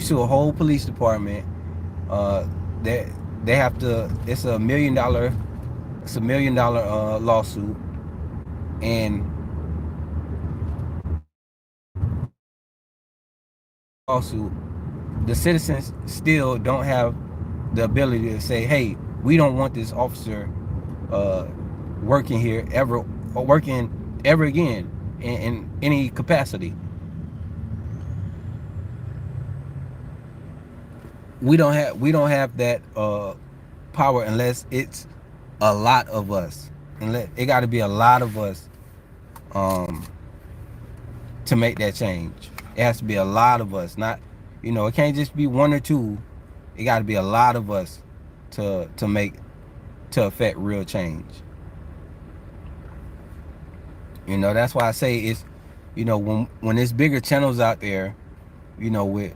sue a whole police department. They have to. It's a $1 million lawsuit, and lawsuit, the citizens still don't have the ability to say, hey, we don't want this officer working here ever, or working ever again in any capacity. We don't have that power unless it's a lot of us. Unless it got to be a lot of us to make that change. It has to be a lot of us, not it can't just be one or two. It got to be a lot of us to affect real change. That's why I say it's when there's bigger channels out there, with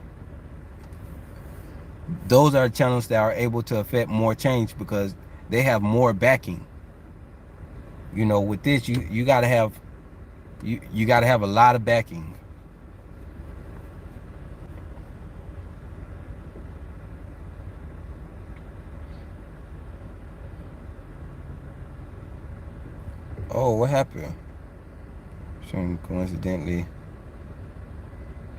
those are channels that are able to affect more change because they have more backing. With this, you gotta have you gotta have a lot of backing. Oh, what happened? Coincidentally,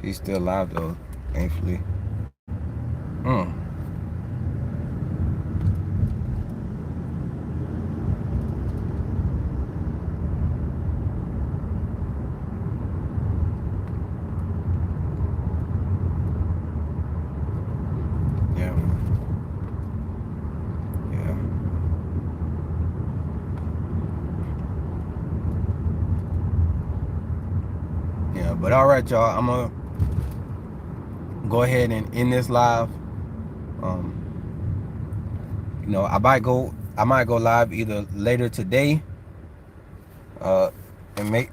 he's still alive though, thankfully. But all right, y'all, I'm gonna go ahead and end this live. I might go live either later today, and make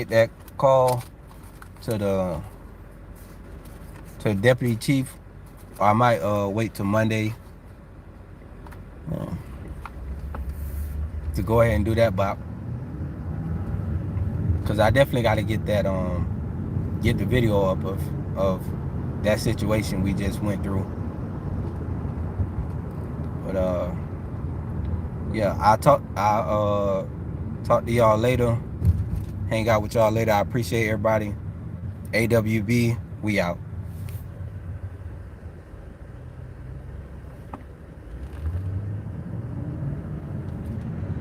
that call to the deputy chief, or I might wait till Monday to go ahead and do that, but because I definitely got to get that get the video up of that situation we just went through. But yeah, I'll talk to y'all later. Hang out with y'all later. I appreciate everybody. AWB, we out.